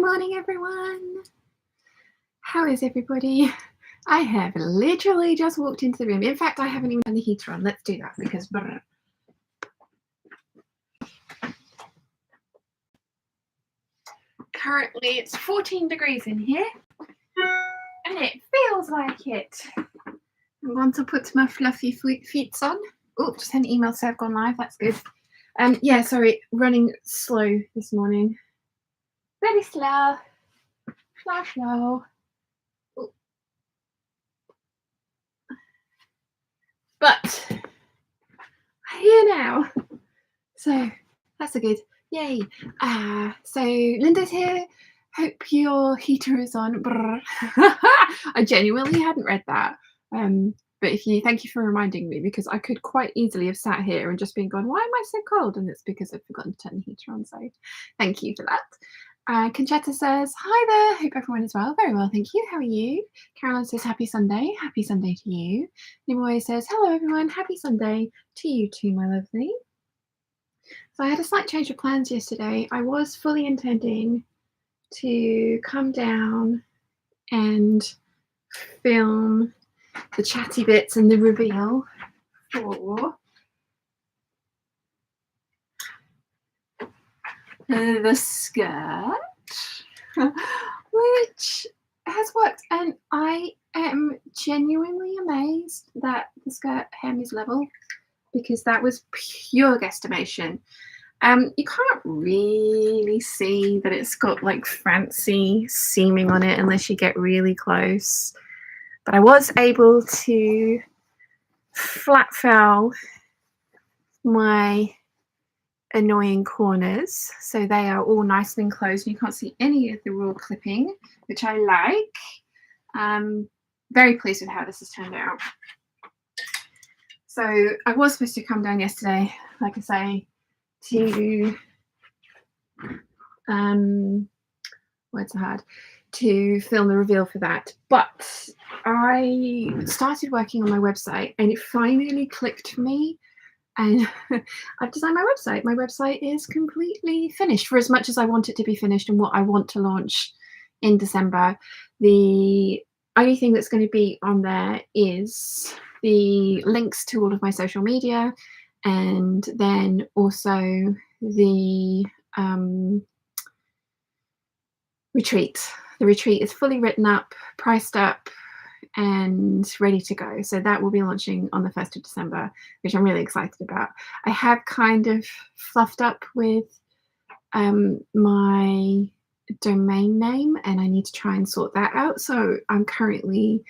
morning, everyone. How is everybody? I have literally just walked into the room. In fact, I haven't even turned the heater on. Let's do that because currently it's 14 degrees in here and it feels like it. I'm going to put my fluffy feet on. Oh, just had an email say I've gone live. That's good. Yeah, sorry, running slow this morning. Very slow. Slow. Ooh. But I'm here now. So that's a good yay. So Linda's here. Hope your heater is on. I genuinely hadn't read that. But thank you for reminding me, because I could quite easily have sat here and just been going, why am I so cold? And it's because I've forgotten to turn the heater on. So thank you for that. Conchetta says, hi there. Hope everyone is well. Very well, thank you. How are you? Caroline says, happy Sunday. Happy Sunday to you. Nimoy says, hello everyone. Happy Sunday to you too, my lovely. So I had a slight change of plans yesterday. I was fully intending to come down and film the chatty bits and the reveal for the skirt, which has worked, and I am genuinely amazed that the skirt hem is level, because that was pure guesstimation. You can't really see that it's got like fancy seaming on it unless you get really close. But I was able to flat foul my annoying corners, so they are all nice and enclosed. You can't see any of the raw clipping, which I like. Very pleased with how this has turned out. So I was supposed to come down yesterday, like I say, to to film the reveal for that, but I started working on my website and it finally clicked for me, and I've designed my website. My website is completely finished for as much as I want it to be finished and what I want to launch in December. The only thing that's going to be on there is the links to all of my social media, and then also the retreat. The retreat is fully written up, priced up, and ready to go. So that will be launching on the 1st of December, which I'm really excited about. I have kind of fluffed up with my domain name, and I need to try and sort that out. So I'm currently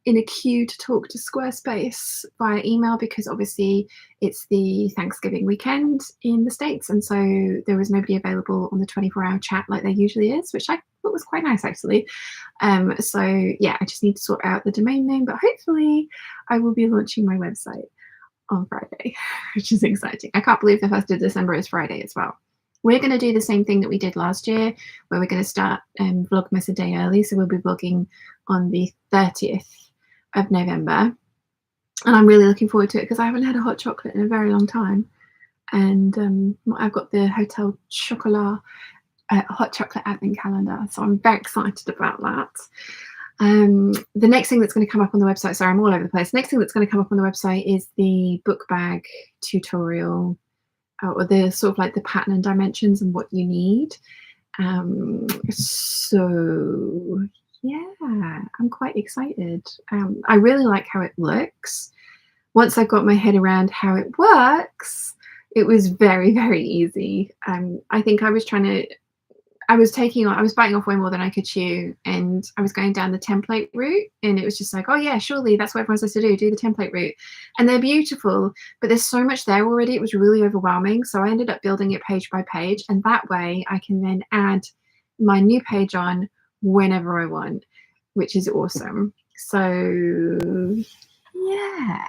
in a queue to talk to Squarespace via email, because obviously it's the Thanksgiving weekend in the States, and so there was nobody available on the 24-hour chat like there usually is, which I thought was quite nice actually. So yeah, I just need to sort out the domain name, but hopefully I will be launching my website on Friday, which is exciting. I can't believe the 1st of December is Friday as well. We're going to do the same thing that we did last year, where we're going to start Vlogmas a day early. So we'll be vlogging on the 30th of November, and I'm really looking forward to it because I haven't had a hot chocolate in a very long time, and I've got the Hotel Chocolat hot chocolate advent calendar, so I'm very excited about that. The next thing that's going to come up on the website, sorry, I'm all over the place. Next thing that's going to come up on the website is the book bag tutorial, or the sort of like the pattern and dimensions and what you need. So yeah, I'm quite excited. I really like how it looks. Once I got my head around how it works, it was very, very easy. I think I was biting off way more than I could chew, and I was going down the template route, and it was just like, oh yeah, surely that's what everyone's supposed to do the template route. And they're beautiful, but there's so much there already. It was really overwhelming. So I ended up building it page by page, and that way I can then add my new page on whenever I want, which is awesome. So yeah,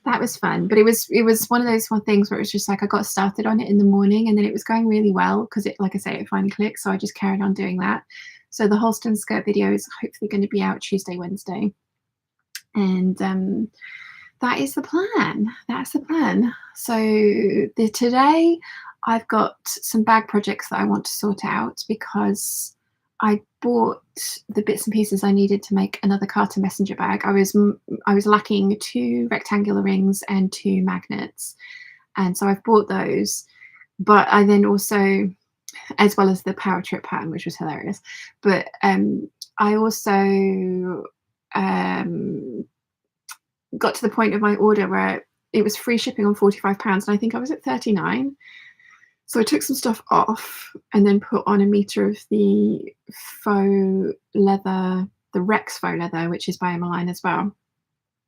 that was fun. But it was one of those things where it was just like I got started on it in the morning, and then it was going really well because it, like I say, it finally clicked. So I just carried on doing that. So the Halston skirt video is hopefully going to be out Tuesday, Wednesday, and that is the plan. That's the plan. So today I've got some bag projects that I want to sort out, because I bought the bits and pieces I needed to make another Carter messenger bag. I was lacking 2 rectangular rings and 2 magnets, and so I've bought those. But I then also, as well as the power trip pattern, which was hilarious. But I also got to the point of my order where it was free shipping on £45, and I think I was at 39. So I took some stuff off and then put on a meter of the faux leather, the Rex faux leather, which is by Emmeline as well,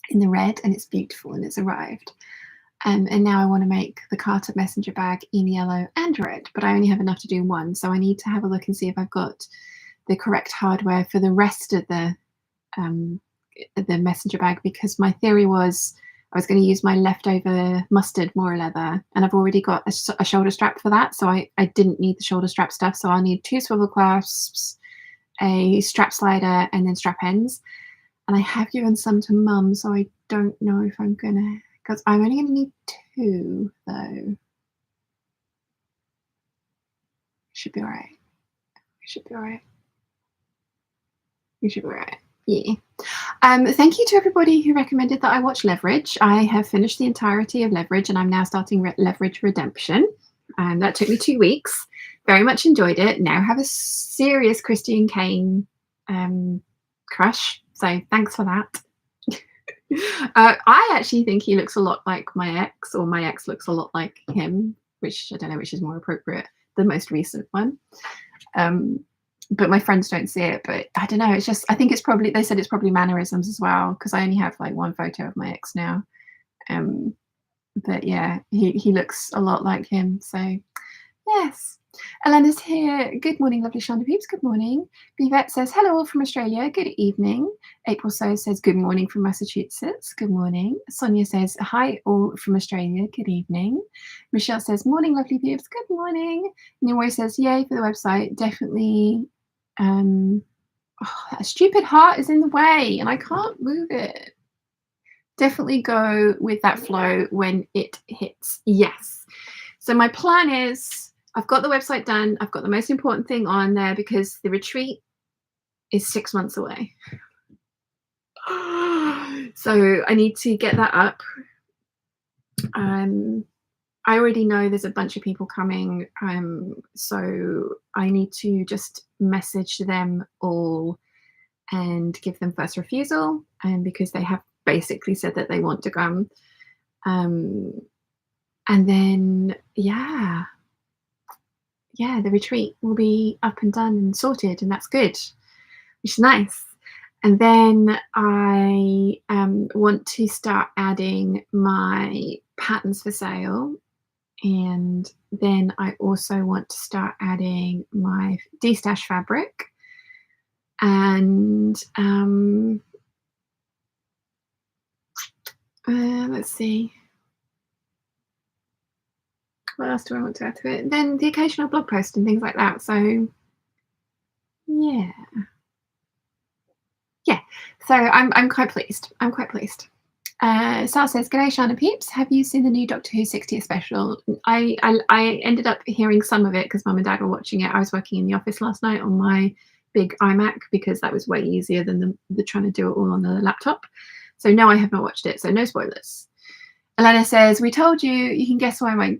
in the red, and it's beautiful and it's arrived. And now I want to make the Carter messenger bag in yellow and red, but I only have enough to do one. So I need to have a look and see if I've got the correct hardware for the rest of the messenger bag, because my theory was I was going to use my leftover mustard Mora leather, and I've already got a shoulder strap for that, so I didn't need the shoulder strap stuff. So I'll need 2 swivel clasps, a strap slider, and then strap ends. And I have given some to Mum, so I don't know if I'm gonna, because I'm only going to need 2 though. Should be all right. Should be all right. You should be all right. Yeah. Thank you to everybody who recommended that I watch Leverage. I have finished the entirety of Leverage, and I'm now starting Leverage Redemption. That took me 2 weeks. Very much enjoyed it. Now have a serious Christian Kane crush. So thanks for that. I actually think he looks a lot like my ex, or my ex looks a lot like him, which I don't know which is more appropriate. The most recent one. But my friends don't see it, but I don't know, it's just, I think it's probably, they said it's probably mannerisms as well, because I only have like 1 photo of my ex now. But yeah, he looks a lot like him, so yes. Elena's here. Good morning, lovely Shonda Peeps. Good morning. Bivette says, hello all from Australia. Good evening. April So says, good morning from Massachusetts. Good morning. Sonia says, hi all from Australia. Good evening. Michelle says, morning, lovely Peeps. Good morning. Nimue says, yay for the website. Definitely. That stupid heart is in the way and I can't move it. Definitely go with that flow when it hits. Yes. So my plan is, I've got the website done. I've got the most important thing on there because the retreat is 6 months away. So I need to get that up. I already know there's a bunch of people coming. So I need to just message them all and give them first refusal, because they have basically said that they want to come. And then, yeah, the retreat will be up and done and sorted, and that's good, which is nice. And then I want to start adding my patterns for sale. And then I also want to start adding my de-stash fabric. And let's see. What else do I want to add to it? Then the occasional blog post and things like that. So yeah. So I'm quite pleased. Sal says, g'day Shana Peeps. Have you seen the new Doctor Who 60th special? I ended up hearing some of it because Mum and Dad were watching it. I was working in the office last night on my big iMac because that was way easier than the trying to do it all on the laptop. So no, I have not watched it. So no spoilers. Elena says, we told you, you can guess why my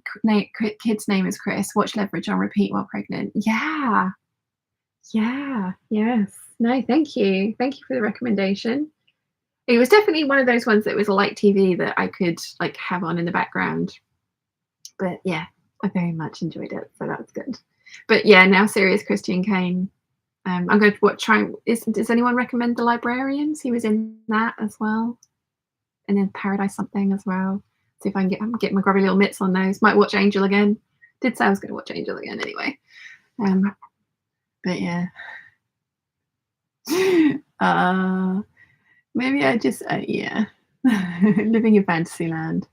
kid's name is Chris. Watch Leverage on repeat while pregnant. Yeah. Yes. No, thank you. Thank you for the recommendation. It was definitely one of those ones that was like TV that I could like have on in the background. But yeah, I very much enjoyed it. So that's good. But yeah, now serious Christian Kane. I'm going to try. Does anyone recommend The Librarians? He was in that as well. And then Paradise Something as well. See if I can get my grubby little mitts on those. Might watch Angel again. Did say I was going to watch Angel again anyway. But yeah. Maybe I just yeah. Living in Fantasyland.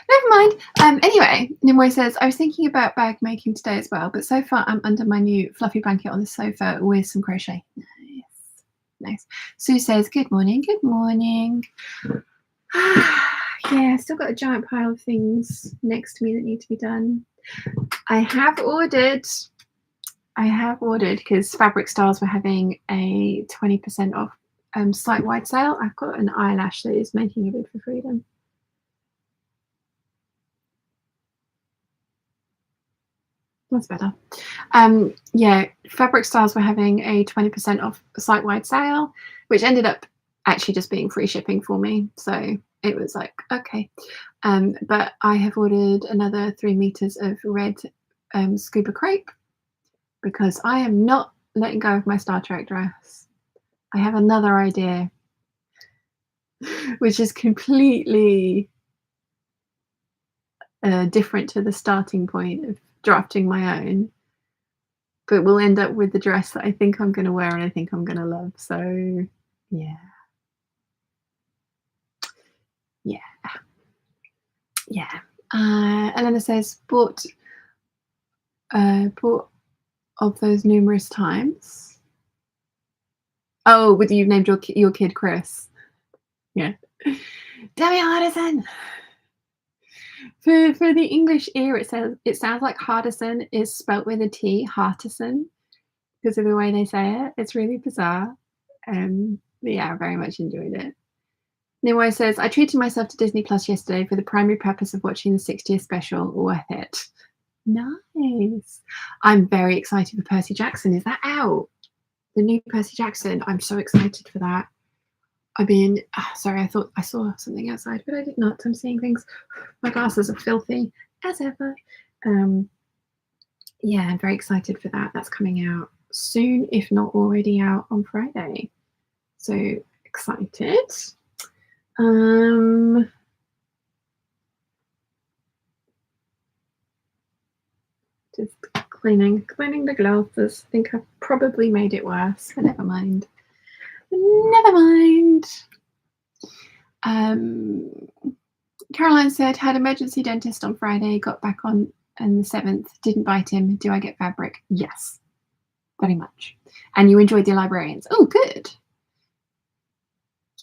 Never mind. Anyway, Nimue says, I was thinking about bag making today as well, but so far I'm under my new fluffy blanket on the sofa with some crochet. Nice. Sue says, good morning. Yeah, still got a giant pile of things next to me that need to be done. I have ordered I have ordered because Fabric Styles were having a 20% off site-wide sale. I've got an eyelash that is making a bid for freedom. That's better. Yeah, Fabric Styles were having a 20% off site-wide sale, which ended up actually just being free shipping for me. So it was like, okay. But I have ordered another 3 meters of red scuba crepe because I am not letting go of my Star Trek dress. I have another idea, which is completely different to the starting point of drafting my own, but we'll end up with the dress that I think I'm going to wear and I think I'm going to love. So, yeah. Yeah. Yeah. Elena says, bought of those numerous times. Oh, with you've named your kid Chris. Yeah. Demi Hardison. For the English ear, it sounds like Hardison is spelt with a T, Hartison, because of the way they say it. It's really bizarre. But yeah, I very much enjoyed it. Nimue says, I treated myself to Disney Plus yesterday for the primary purpose of watching the 60th special. Worth it. Nice. I'm very excited for Percy Jackson. Is that out? The new Percy Jackson. I'm so excited for that. I mean, sorry, I thought I saw something outside, but I did not. I'm seeing things. My glasses are filthy, as ever. Yeah, I'm very excited for that. That's coming out soon, if not already out on Friday. So excited. Just cleaning the glasses. I think I've probably made it worse, but never mind. Never mind. Caroline said, had emergency dentist on Friday, got back on the 7th, didn't bite him. Do I get fabric? Yes, very much. And you enjoyed the librarians. Oh, good.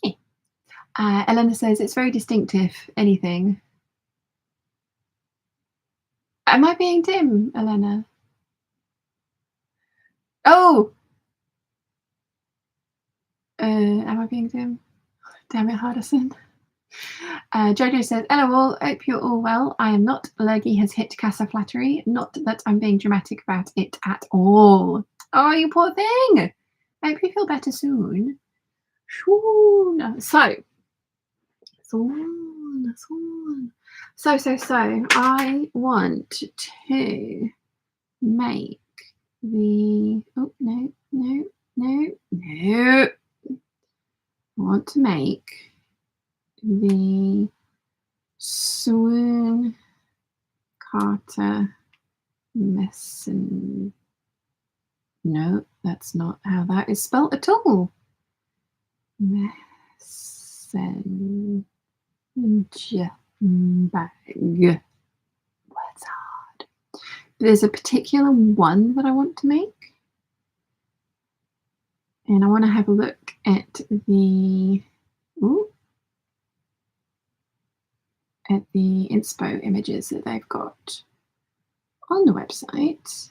Yeah. Elena says, it's very distinctive, anything. Am I being dim, Elena? Oh! Am I being dim? Damn it, Hardison. Jojo says, LOL, hope you're all well. I am not. Lurgy has hit Casa Flattery. Not that I'm being dramatic about it at all. Oh, you poor thing. I hope you feel better soon. So I want to make the, oh, no. I want to make the Swoon Carter Messenger. No, that's not how that is spelled at all. Messenger bag. What's hard? There's a particular one that I want to make. And I want to have a look at the inspo images that they've got on the website.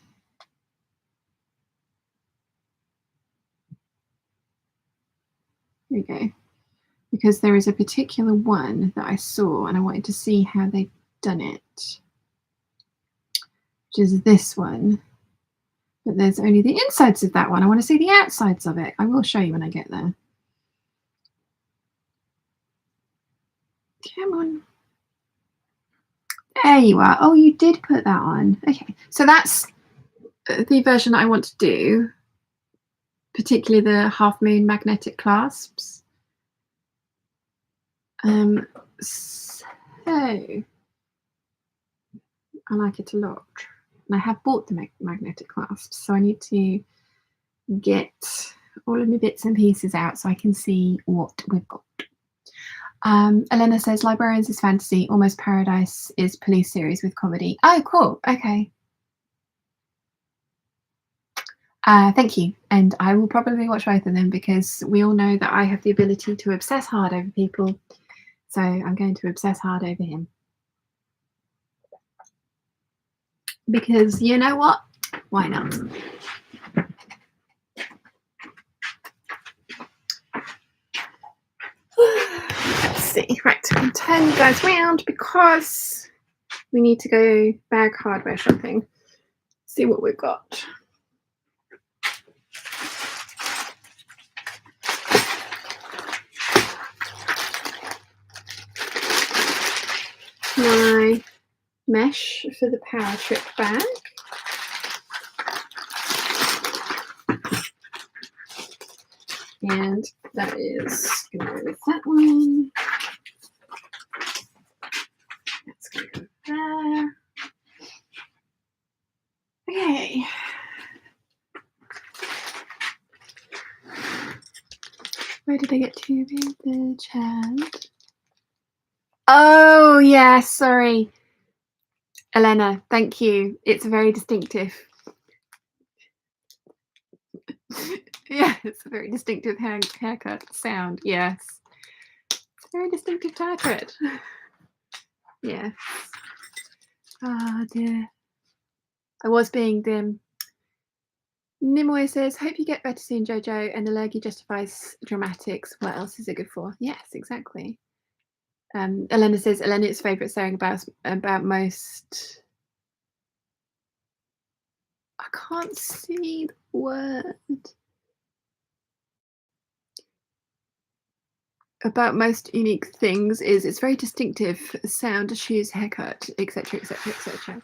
Here we go. Because there is a particular one that I saw and I wanted to see how they've done it, which is this one. But there's only the insides of that one. I want to see the outsides of it. I will show you when I get there. Come on. There you are. Oh, you did put that on. Okay, so that's the version I want to do, particularly the half moon magnetic clasps. So I like it a lot. And I have bought the magnetic clasps, so I need to get all of my bits and pieces out so I can see what we've got. Elena says, Librarians is fantasy, Almost Paradise is police series with comedy. Oh, cool. Okay. Thank you. And I will probably watch both of them because we all know that I have the ability to obsess hard over people. So I'm going to obsess hard over him. Because you know what? Why not? Let's see. Right, and turn you guys round because we need to go bag hardware shopping. See what we've got. My mesh for the power trip bag. And that is going to go with that one. That's going to go there. Okay. Where did I get to with the chat? Oh, yeah, sorry. Elena, thank you. It's very distinctive. Yeah, it's a very distinctive haircut sound. Yes. It's a very distinctive haircut. Yes. Oh, dear. I was being dim. Nimoy says, hope you get better soon, Jojo, and allergy justifies dramatics. What else is it good for? Yes, exactly. Elena says, Elena's favourite saying about most... I can't see the word. About most unique things is it's very distinctive sound, shoes, haircut, etc, etc, etc.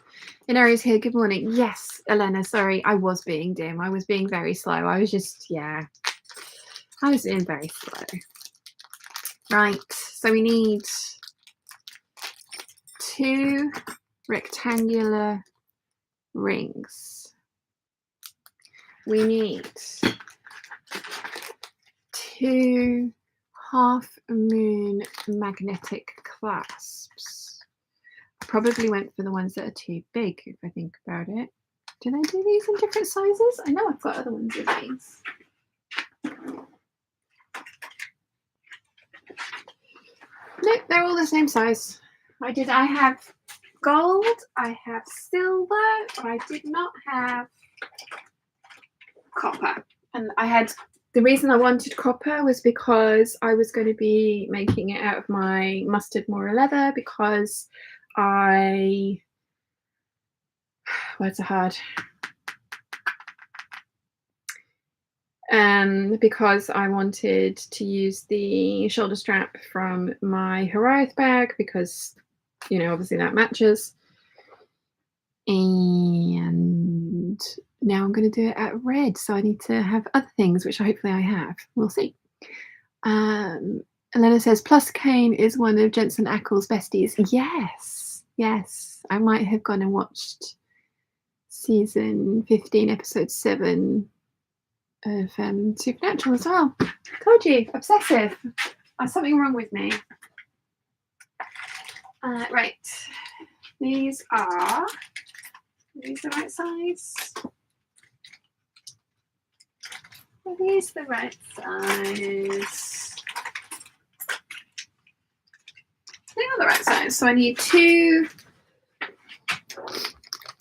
In areas here, good morning. Yes, Elena, sorry, I was being dim. I was being very slow. I was just, yeah. I was being very slow. Right, so we need 2 rectangular rings. We need 2 half moon magnetic clasps. I probably went for the ones that are too big if I think about it. Do they do these in different sizes? I know I've got other ones of these. Nope, they're all the same size. I have gold, I have silver, but I did not have copper. And the reason I wanted copper was because I was going to be making it out of my mustard Mora leather because words are hard. Because I wanted to use the shoulder strap from my Horaith bag because, you know, obviously that matches. And now I'm going to do it at red, so I need to have other things, which hopefully I have. We'll see. Elena says, plus Kane is one of Jensen Ackles' besties. Yes, yes. I might have gone and watched season 15, episode 7 of Supernatural as well. Told you, obsessive. There's something wrong with me. Right. These are the right size? Are these the right size? They are the right size. So I need two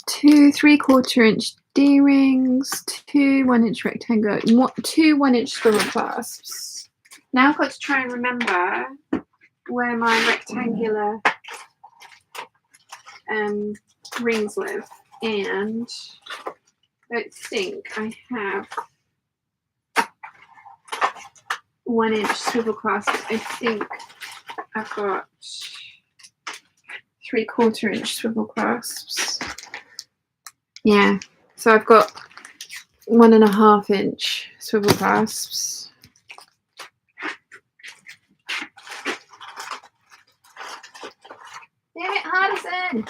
3/4 inch D rings, 2 1-inch rectangle, 2 1-inch swivel clasps. Now I've got to try and remember where my rectangular rings live, and I think I have 1-inch swivel clasps. I think I've got 3/4 inch swivel clasps. Yeah, so I've got 1.5 inch swivel clasps. Damn it, Hardison!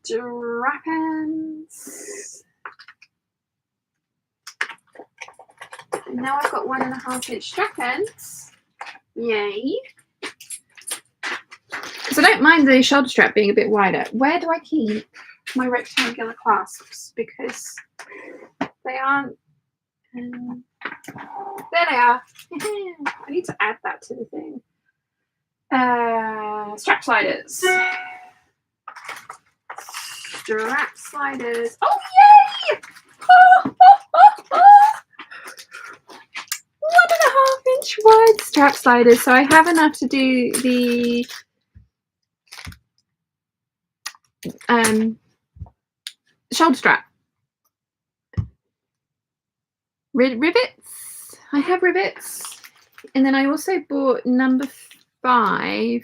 Strap-ins. And now I've got 1.5 inch strap-ins. Yay. So I don't mind the shoulder strap being a bit wider. Where do I keep my rectangular clasps? Because they aren't... there they are. I need to add that to the thing. Strap sliders. strap sliders. Oh, yay! Oh, oh, oh, oh. 1.5-inch wide strap sliders. So I have enough to do the shoulder strap. Rivets. I have rivets. And then I also bought number 5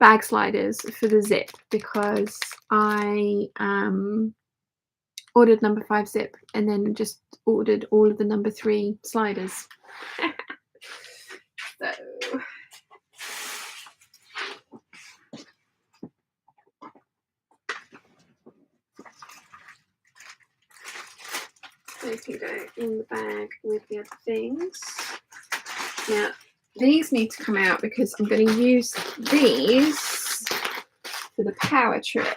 bag sliders for the zip because I ordered number 5 zip and then just ordered all of the number 3 sliders. So they can go in the bag with the other things. Now these need to come out because I'm going to use these for the power trip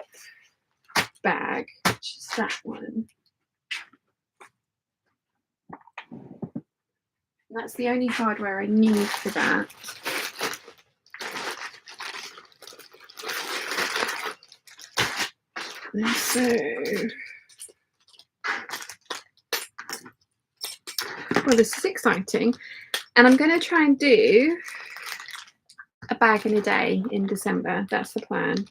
bag, which is that one. And that's the only hardware I need for that. And so, well, this is exciting. And I'm going to try and do a bag in a day in December. That's the plan.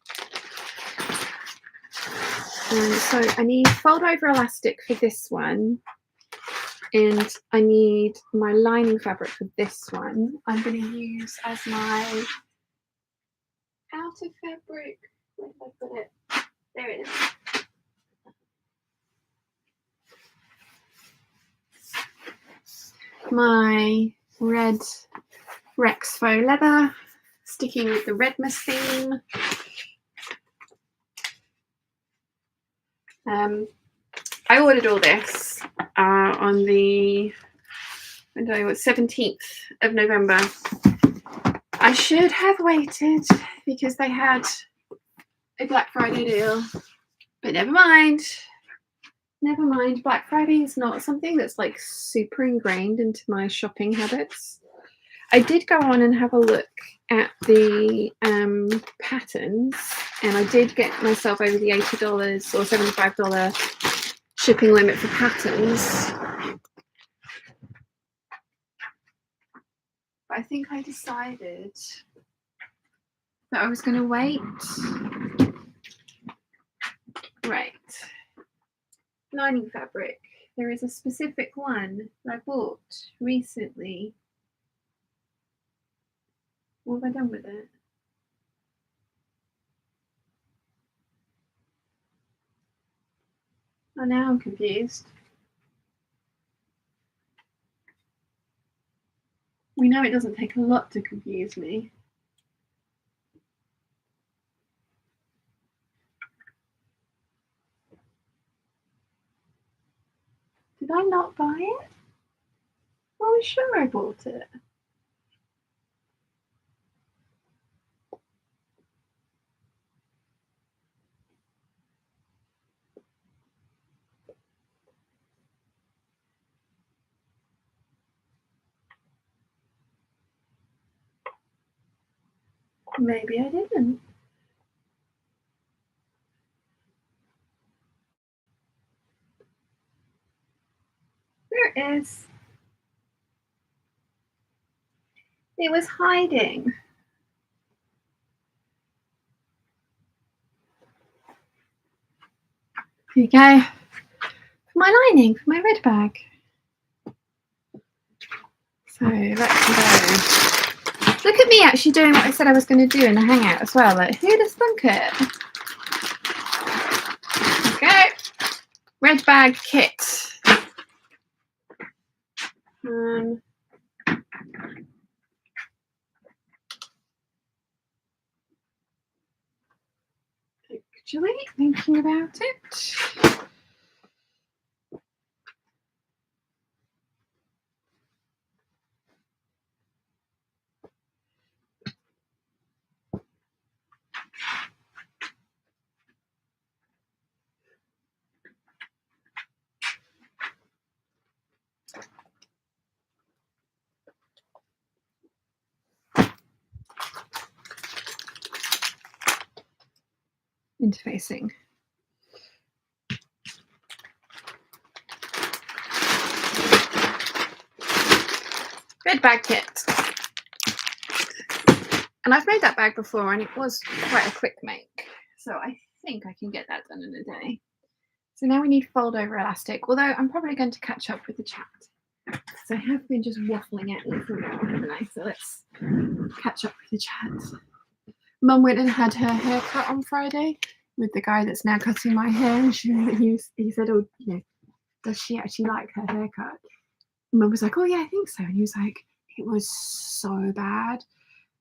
So I need fold over elastic for this one. And I need my lining fabric for this one. I'm going to use as my outer fabric. Where did I put it? There it is. My red Rex faux leather, sticking with the Redmas theme. I ordered all this on the 17th of November. I should have waited because they had a Black Friday deal, but never mind. Never mind. Black Friday is not something that's like super ingrained into my shopping habits. I did go on and have a look at the patterns, and I did get myself over the $80 or $75 shipping limit for patterns. But I think I decided that I was going to wait. Right. Lining fabric. There is a specific one that I bought recently. What have I done with it? Oh, now I'm confused. We know it doesn't take a lot to confuse me. Did I not buy it? Well, I'm sure I bought it. Maybe I didn't. There it is. It was hiding. Here you go. For my lining, for my red bag. So let's go. Look at me actually doing what I said I was going to do in the hangout as well. Like, who'd have thunk it? Okay. Red bag kit. Actually, thinking about it. Interfacing. Red bag kit. And I've made that bag before and it was quite a quick make. So I think I can get that done in a day. So now we need fold over elastic, although I'm probably going to catch up with the chat. Because I have been just waffling at you for a while, haven't I? So let's catch up with the chat. Mum went and had her hair cut on Friday with the guy that's now cutting my hair. And he said, oh, you know, does she actually like her haircut? Mum was like, oh yeah, I think so. And he was like, it was so bad.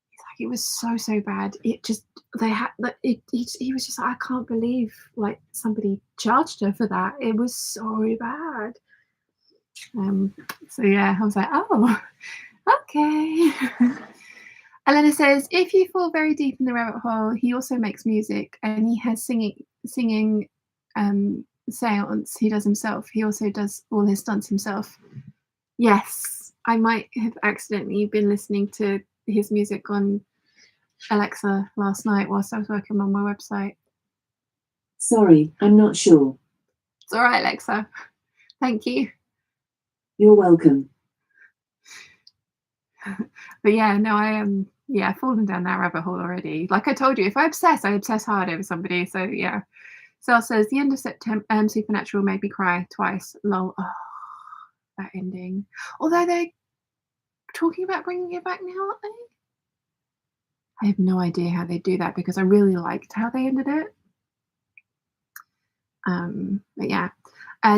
He's like, it was so bad. It just, they had, he was just like, I can't believe like somebody charged her for that. It was so bad. So yeah, I was like, oh, okay. Elena says, if you fall very deep in the rabbit hole, he also makes music and he has singing seance he does himself. He also does all his stunts himself. Yes, I might have accidentally been listening to his music on Alexa last night whilst I was working on my website. Sorry, I'm not sure. It's all right, Alexa. Thank you. You're welcome. But yeah, no, I am. I've fallen down that rabbit hole already. Like I told you, if I obsess hard over somebody. So yeah. Sal says the end of September, Supernatural made me cry twice. Lol. Oh, that ending. Although they're talking about bringing it back now, aren't they? I have no idea how they do that because I really liked how they ended it. But yeah.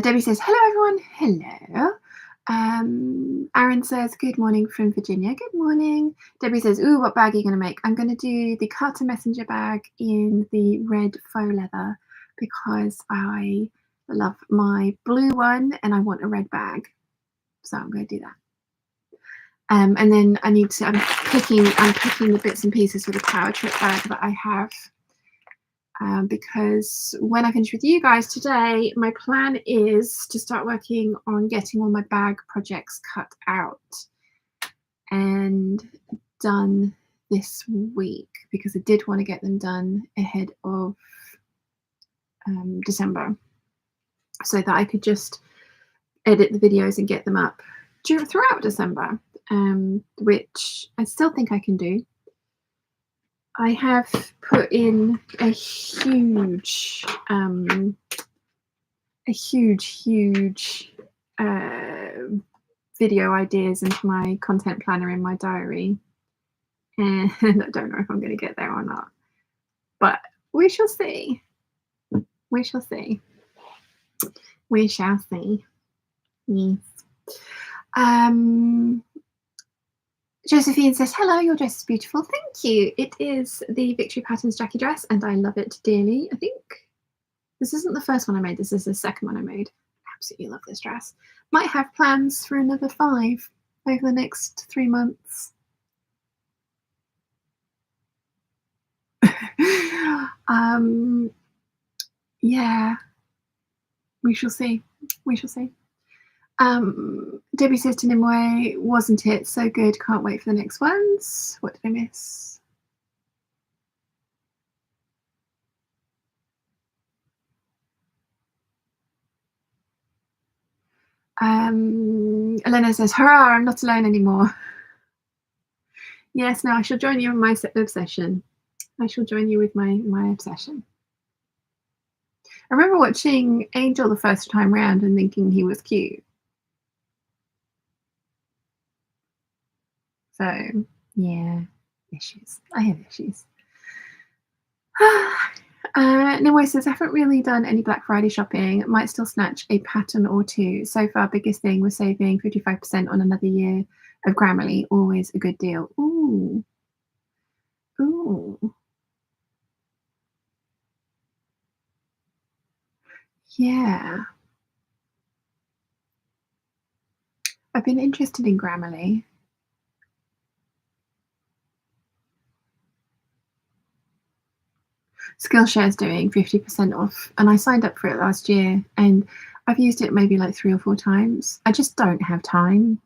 Debbie says, hello everyone. Hello. Aaron says, good morning from Virginia. Good morning. Debbie says, ooh, what bag are you going to make? I'm going to do the Carter Messenger bag in the red faux leather because I love my blue one and I want a red bag. So I'm going to do that. And then I'm picking the bits and pieces for the power trip bag that I have. Because when I finish with you guys today, my plan is to start working on getting all my bag projects cut out and done this week because I did want to get them done ahead of December so that I could just edit the videos and get them up throughout December, which I still think I can do. I have put in a huge video ideas into my content planner in my diary, and I don't know if I'm going to get there or not, but we shall see. We shall see. We shall see. Yes. Josephine says, hello, your dress is beautiful. Thank you. It is the Victory Patterns Jackie dress and I love it dearly. I think this isn't the first one I made. This is the second one I made. Absolutely love this dress. Might have plans for another 5 over the next 3 months. Yeah, we shall see. We shall see. Debbie says to Nimue, wasn't it so good? Can't wait for the next ones. What did I miss? Elena says, hurrah, I'm not alone anymore. Yes, no, I shall join you in my obsession. I shall join you with my obsession. I remember watching Angel the first time round and thinking he was cute. So, yeah, issues. I have issues. Nimue says, I haven't really done any Black Friday shopping. Might still snatch a pattern or 2. So far, biggest thing was saving 55% on another year of Grammarly. Always a good deal. Ooh. Ooh. Yeah. I've been interested in Grammarly. Skillshare is doing 50% off, and I signed up for it last year, and I've used it maybe like 3 or 4 times. I just don't have time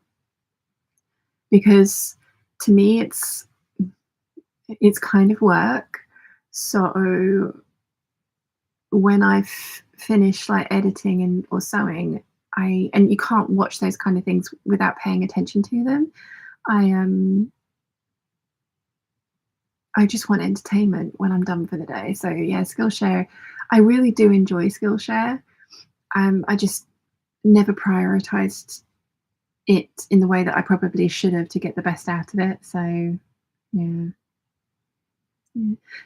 because to me it's kind of work. So when I've finished like editing or sewing, and you can't watch those kind of things without paying attention to them. I just want entertainment when I'm done for the day. So yeah, Skillshare. I really do enjoy Skillshare. I just never prioritized it in the way that I probably should have to get the best out of it. So yeah.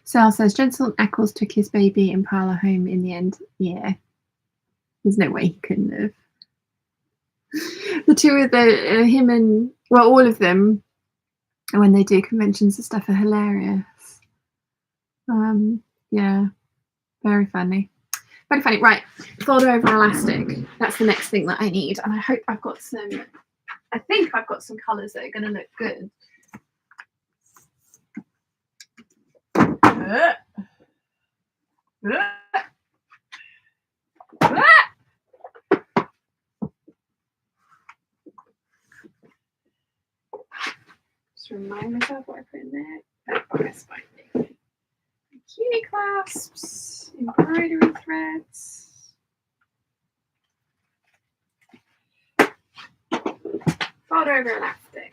Sal says Jensen Ackles took his baby Impala home in the end. Yeah. There's no way he couldn't have. The two of him and, well, all of them, when they do conventions and stuff, are hilarious. Yeah, very funny. Very funny. Right, folder over elastic. That's the next thing that I need. And I hope I've got some, I think I've got some colours that are going to look good. Just remind myself what I put in there. Bias binding. Bikini clasps, embroidery threads. Fold over elastic.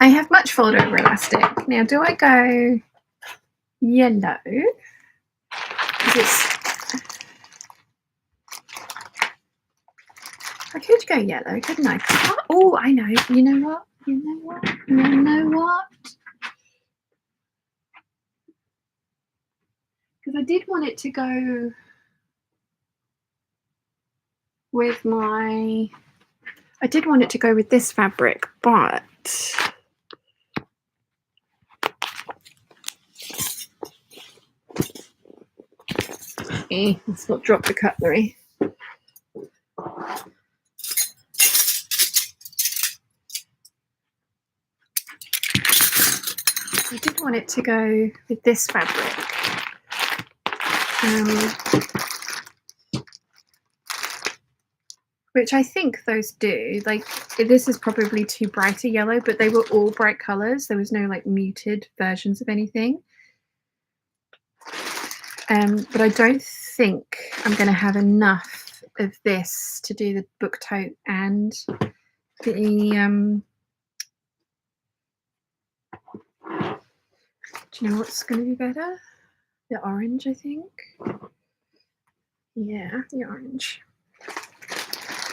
I have much fold over elastic. Now, do I go yellow? I could go yellow, couldn't I? Oh, I know. You know what? You know what? You know what? Because I did want it to go with my... I did want it to go with this fabric, but... Let's not drop the cutlery. I did want it to go with this fabric. Which I think those do. Like, this is probably too bright a yellow, but they were all bright colours. There was no like muted versions of anything. But I don't think I'm going to have enough of this to do the book tote and the do you know what's going to be better? The orange, I think. Yeah, the orange.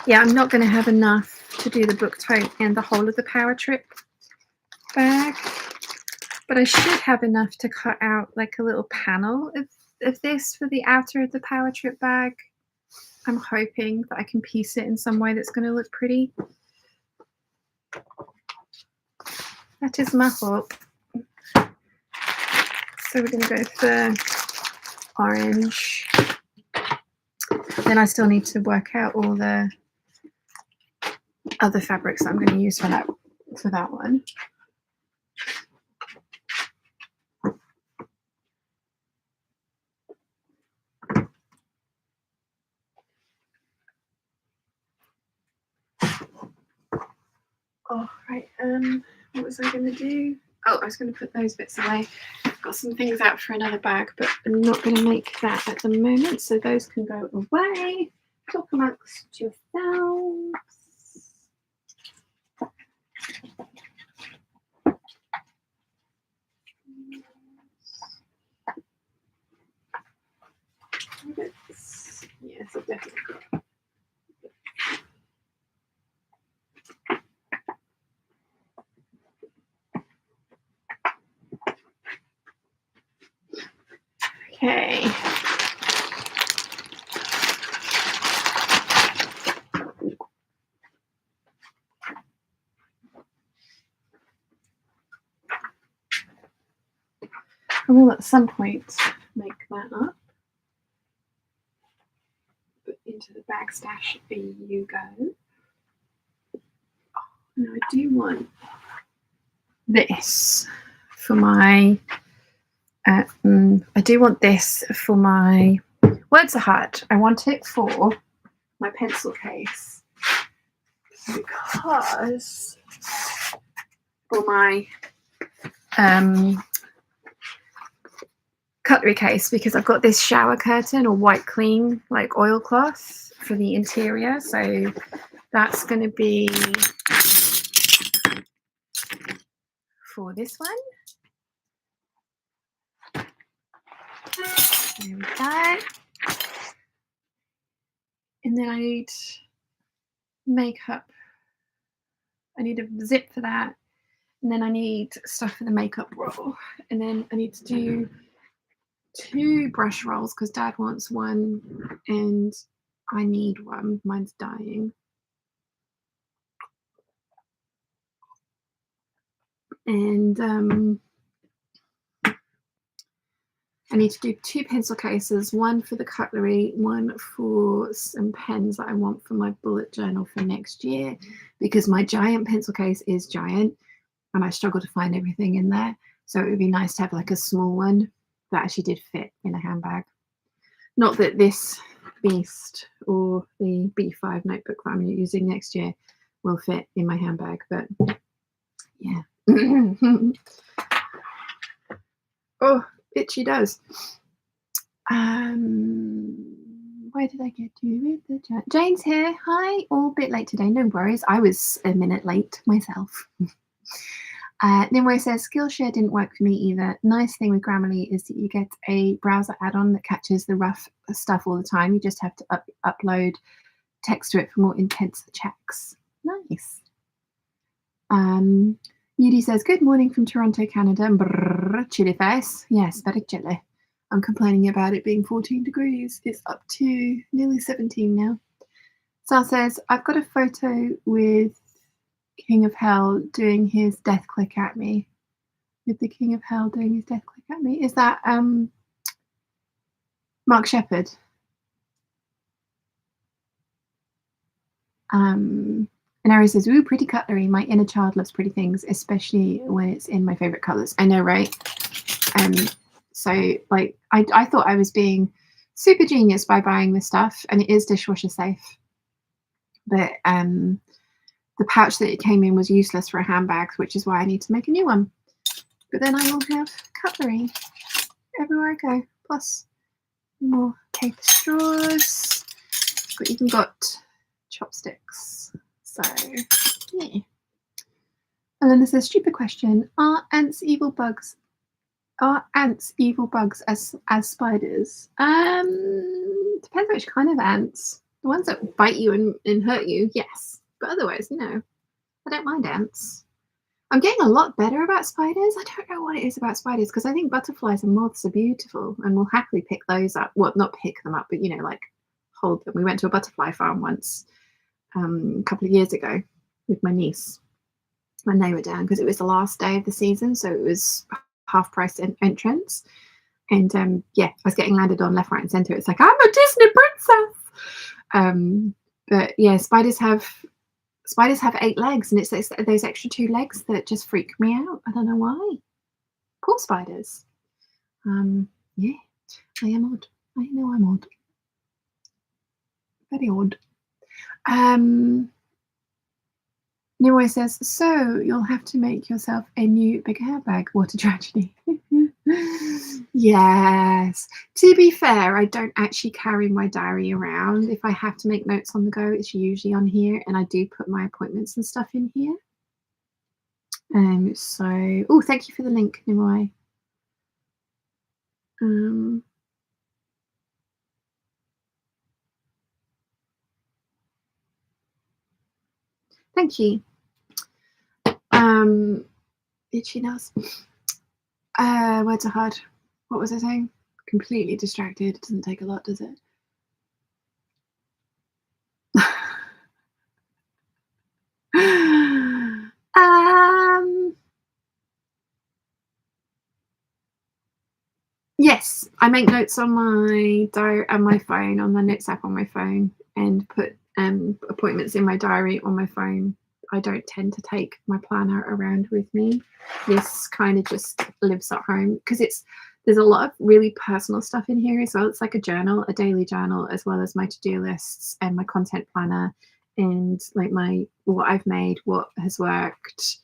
Yeah, I'm not going to have enough to do the book tote and the whole of the power trip bag, but I should have enough to cut out like a little panel of this for the outer of the power trip bag. I'm hoping that I can piece it in some way that's going to look pretty. That is my hope. So we're going to go for orange. Then I still need to work out all the other fabrics that I'm going to use for that one. Oh, right. What was I going to do? Oh, I was going to put those bits away. I've got some things out for another bag, but I'm not going to make that at the moment, so those can go away. Talk amongst yourselves. Yes, I've definitely got. Okay. I will at some point make that up. But into the bag stash you go. Oh, now I do want this for my I do want this for my Words Are Hard. I want it for my pencil case because for my cutlery case, because I've got this shower curtain or white clean like oilcloth for the interior, so That's going to be for this one. There we go. And then I need makeup. I need a zip for that. And then I need stuff for the makeup roll. And then I need to do 2 brush rolls because Dad wants one and I need one. Mine's dying. And I need to do 2 pencil cases, one for the cutlery, one for some pens that I want for my bullet journal for next year, because my giant pencil case is giant and I struggle to find everything in there. So it would be nice to have like a small one that actually did fit in a handbag. Not that this beast or the B5 notebook that I'm using next year will fit in my handbag, but yeah. Oh, itchy does. Where did I get to with the chat? Jane's here. Hi, all a bit late today. No worries. I was a minute late myself. Nimue says Skillshare didn't work for me either. Nice thing with Grammarly is that you get a browser add-on that catches the rough stuff all the time. You just have to upload text to it for more intense checks. Nice. Yudi says, good morning from Toronto, Canada. Brrr, chilly face. Yes, very chilly. I'm complaining about it being 14 degrees. It's up to nearly 17 now. Sal says, I've got a photo with King of Hell doing his death click at me. With the King of Hell doing his death click at me. Is that Mark Shepherd? And Ari says, ooh, pretty cutlery. My inner child loves pretty things, especially when it's in my favorite colors. I know, right? So like I thought I was being super genius by buying this stuff, and it is dishwasher safe. But the pouch that it came in was useless for a handbag, which is why I need to make a new one. But then I will have cutlery everywhere I go. Plus more paper straws. But even got chopsticks. So yeah. And then there's a stupid question: are ants evil bugs? Are ants evil bugs as spiders? Depends which kind of ants. The ones that bite you and hurt you, yes. But otherwise, no. I don't mind ants. I'm getting a lot better about spiders. I don't know what it is about spiders, because I think butterflies and moths are beautiful and we'll happily pick those up. Well, not pick them up, but, you know, like hold them. We went to a butterfly farm once a couple of years ago with my niece when they were down, because it was the last day of the season. So it was half price entrance. And yeah, I was getting landed on left, right and center. It's like, I'm a Disney princess. But yeah, spiders have 8 legs, and it's those extra 2 legs that just freak me out. I don't know why. Poor spiders. Yeah, I am odd. I know I'm odd. Very odd. Nimue says, so you'll have to make yourself a new big handbag. What a tragedy. Yes. To be fair, I don't actually carry my diary around. If I have to make notes on the go, it's usually on here, and I do put my appointments and stuff in here. So, oh, thank you for the link, Nimue. Thank you. Itchy nose. Words are hard. What was I saying? Completely distracted. It doesn't take a lot, does it? Yes, I make notes on my diary and my phone, on the notes app on my phone, and put appointments in my diary on my phone. I don't tend to take my planner around with me. This kind of just lives at home, because there's a lot of really personal stuff in here as well. It's like a journal, a daily journal, as well as my to-do lists and my content planner, and like what I've made, what has worked,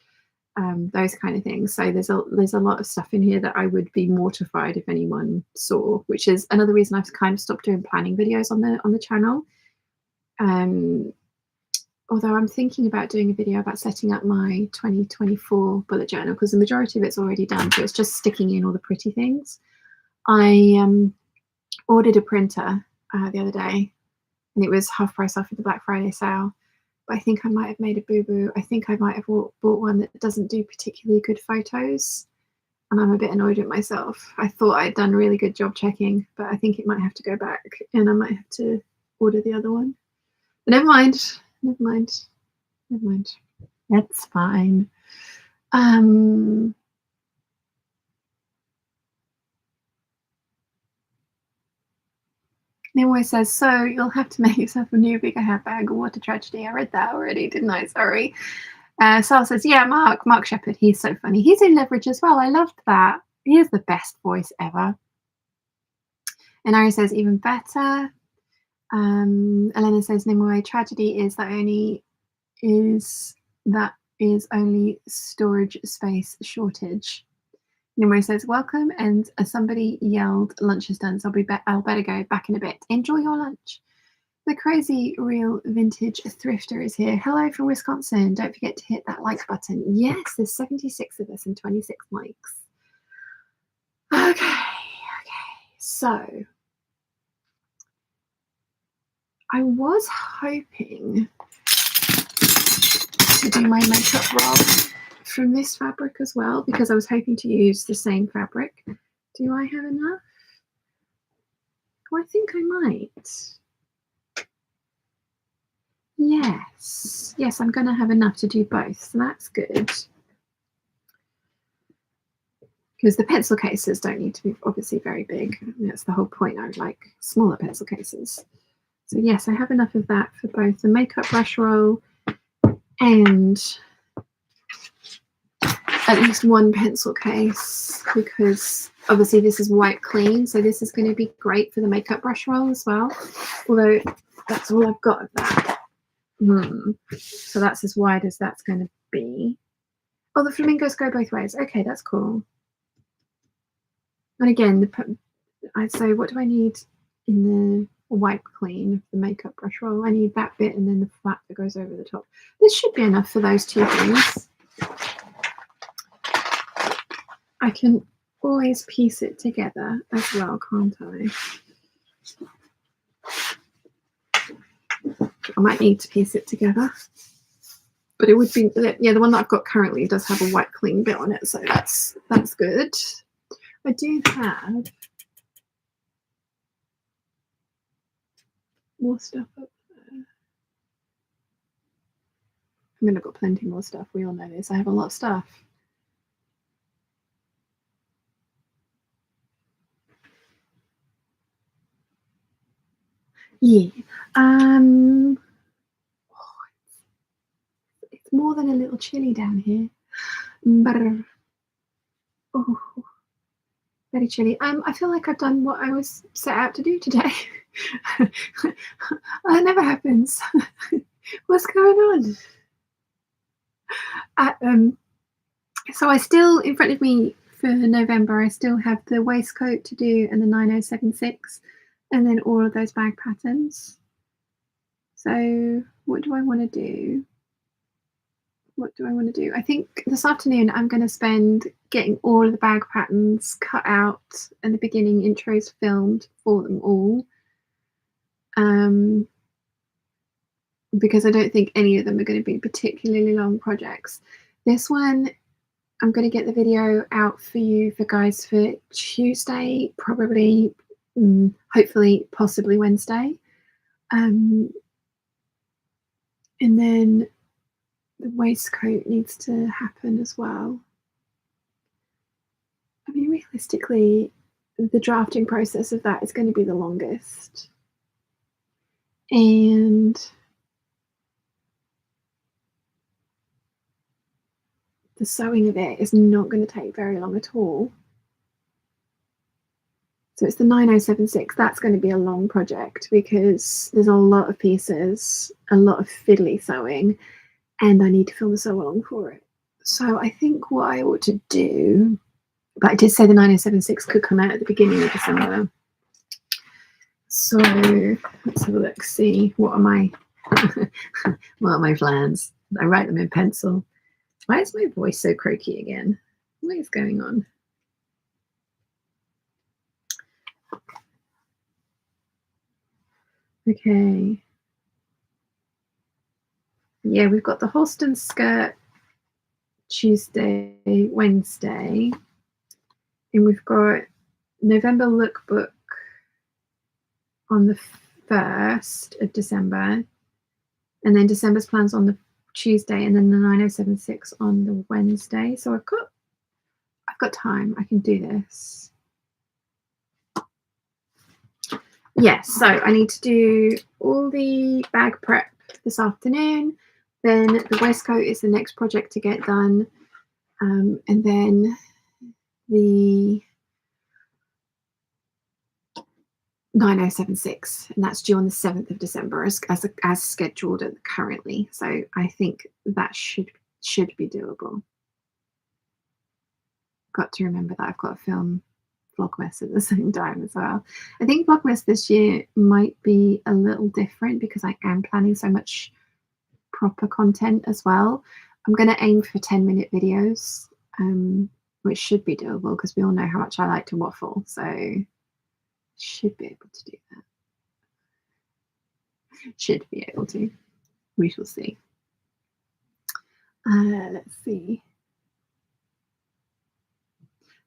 those kind of things. So there's a lot of stuff in here that I would be mortified if anyone saw, which is another reason I've kind of stopped doing planning videos on the channel. although I'm thinking about doing a video about setting up my 2024 bullet journal, because the majority of it's already done, so it's just sticking in all the pretty things. I ordered a printer the other day, and it was half price off at the Black Friday sale. But I think I might have made a boo-boo. I think I might have bought one that doesn't do particularly good photos, and I'm a bit annoyed at myself. I thought I'd done a really good job checking, but I think it might have to go back, and I might have to order the other one. But never mind. Never mind. Never mind. That's fine. Nimue says, so you'll have to make yourself a new bigger handbag. What a tragedy. I read that already, didn't I? Sorry. Sal says, yeah, Mark Shepherd. He's so funny. He's in Leverage as well. I loved that. He has the best voice ever. And Ari says, even better. Elena says, Nimue, tragedy is only storage space shortage. Nimue says, welcome, and somebody yelled, lunch is done, so I'll better go back in a bit. Enjoy your lunch. The crazy real vintage thrifter is here. Hello from Wisconsin. Don't forget to hit that like button. Yes, there's 76 of us and 26 likes. Okay. So I was hoping to do my makeup roll from this fabric as well, because I was hoping to use the same fabric. Do I have enough? Oh, I think I might. Yes, I'm going to have enough to do both, so that's good. Because the pencil cases don't need to be obviously very big. That's the whole point. I would like smaller pencil cases. So yes, I have enough of that for both the makeup brush roll and at least one pencil case, because obviously this is white clean, so this is going to be great for the makeup brush roll as well, although that's all I've got of that. So that's as wide as that's going to be. Oh, the flamingos go both ways. Okay, that's cool. And again, I'd say, what do I need in the white clean of the makeup brush roll? I need that bit and then the flap that goes over the top. This should be enough for those two things. I can always piece it together as well, can't I? I might need to piece it together, but it would be, yeah, the one that I've got currently does have a white clean bit on it, so that's good. I do have more stuff up there. I mean, I've got plenty more stuff. We all know this. I have a lot of stuff. Yeah. It's more than a little chilly down here. Oh, very chilly. I feel like I've done what I was set out to do today. That never happens. What's going on? So I still, in front of me for November, I still have the waistcoat to do and the 9076, and then all of those bag patterns. So what do I want to do? I think this afternoon I'm going to spend getting all of the bag patterns cut out and the beginning intros filmed for them all. Because I don't think any of them are going to be particularly long projects. This one, I'm going to get the video out for you guys for Tuesday, probably, hopefully, possibly Wednesday. And then the waistcoat needs to happen as well. I mean, realistically, the drafting process of that is going to be the longest. And the sewing of it is not going to take very long at all. So it's the 9076. That's going to be a long project because there's a lot of pieces, a lot of fiddly sewing, and I need to film the sew along for it. So I think what I ought to do, but I did say the 9076 could come out at the beginning of December. So let's have a look, see what am I What are my plans? I write them in pencil. Why is my voice so croaky again? What is going on? Okay. Yeah, we've got the Halston skirt Tuesday, Wednesday, and we've got November lookbook on the 1st of December, and then December's plans on the Tuesday, and then the 9076 on the Wednesday. So I've got time. I can do this. Yes, so I need to do all the bag prep this afternoon. Then the waistcoat is the next project to get done. And then the 9076, and that's due on the 7th of December as scheduled currently. So I think that should be doable. Got to remember that I've got to film Vlogmas at the same time as well. I think Vlogmas this year might be a little different because I am planning so much proper content as well. I'm going to aim for 10-minute videos, which should be doable because we all know how much I like to waffle. So should be able to do that. Should be able to. We shall see. Let's see.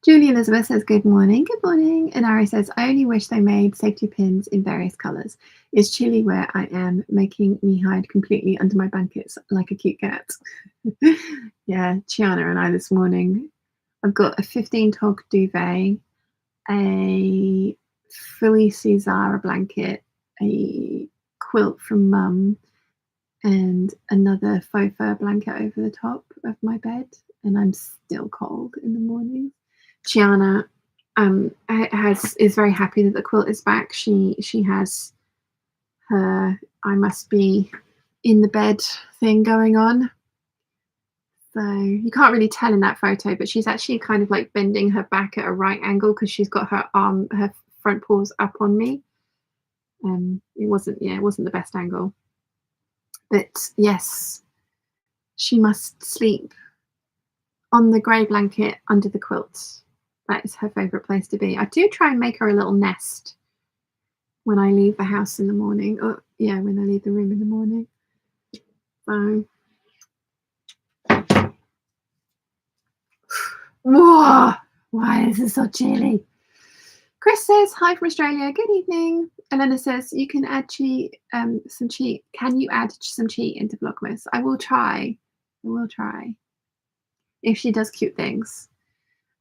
Julie Elizabeth says, good morning. Good morning. And Ari says, I only wish they made safety pins in various colours. It's chilly where I am, making me hide completely under my blankets like a cute cat. Yeah, Chiana and I this morning. I've got a 15 tog duvet, a Felice Zara blanket, a quilt from Mum, and another faux fur blanket over the top of my bed. And I'm still cold in the morning. Chiana is very happy that the quilt is back. She has her I must be in the bed thing going on. So you can't really tell in that photo, but she's actually kind of like bending her back at a right angle because she's got her front paws up on me. It wasn't the best angle. But yes, she must sleep on the grey blanket under the quilt. That is her favourite place to be. I do try and make her a little nest when I leave the house in the morning. Oh, yeah, when I leave the room in the morning. So, whoa, why is it so chilly? Chris says, hi from Australia. Good evening. Elena says, you can add some cheat. Can you add some cheat into Vlogmas? I will try. If she does cute things.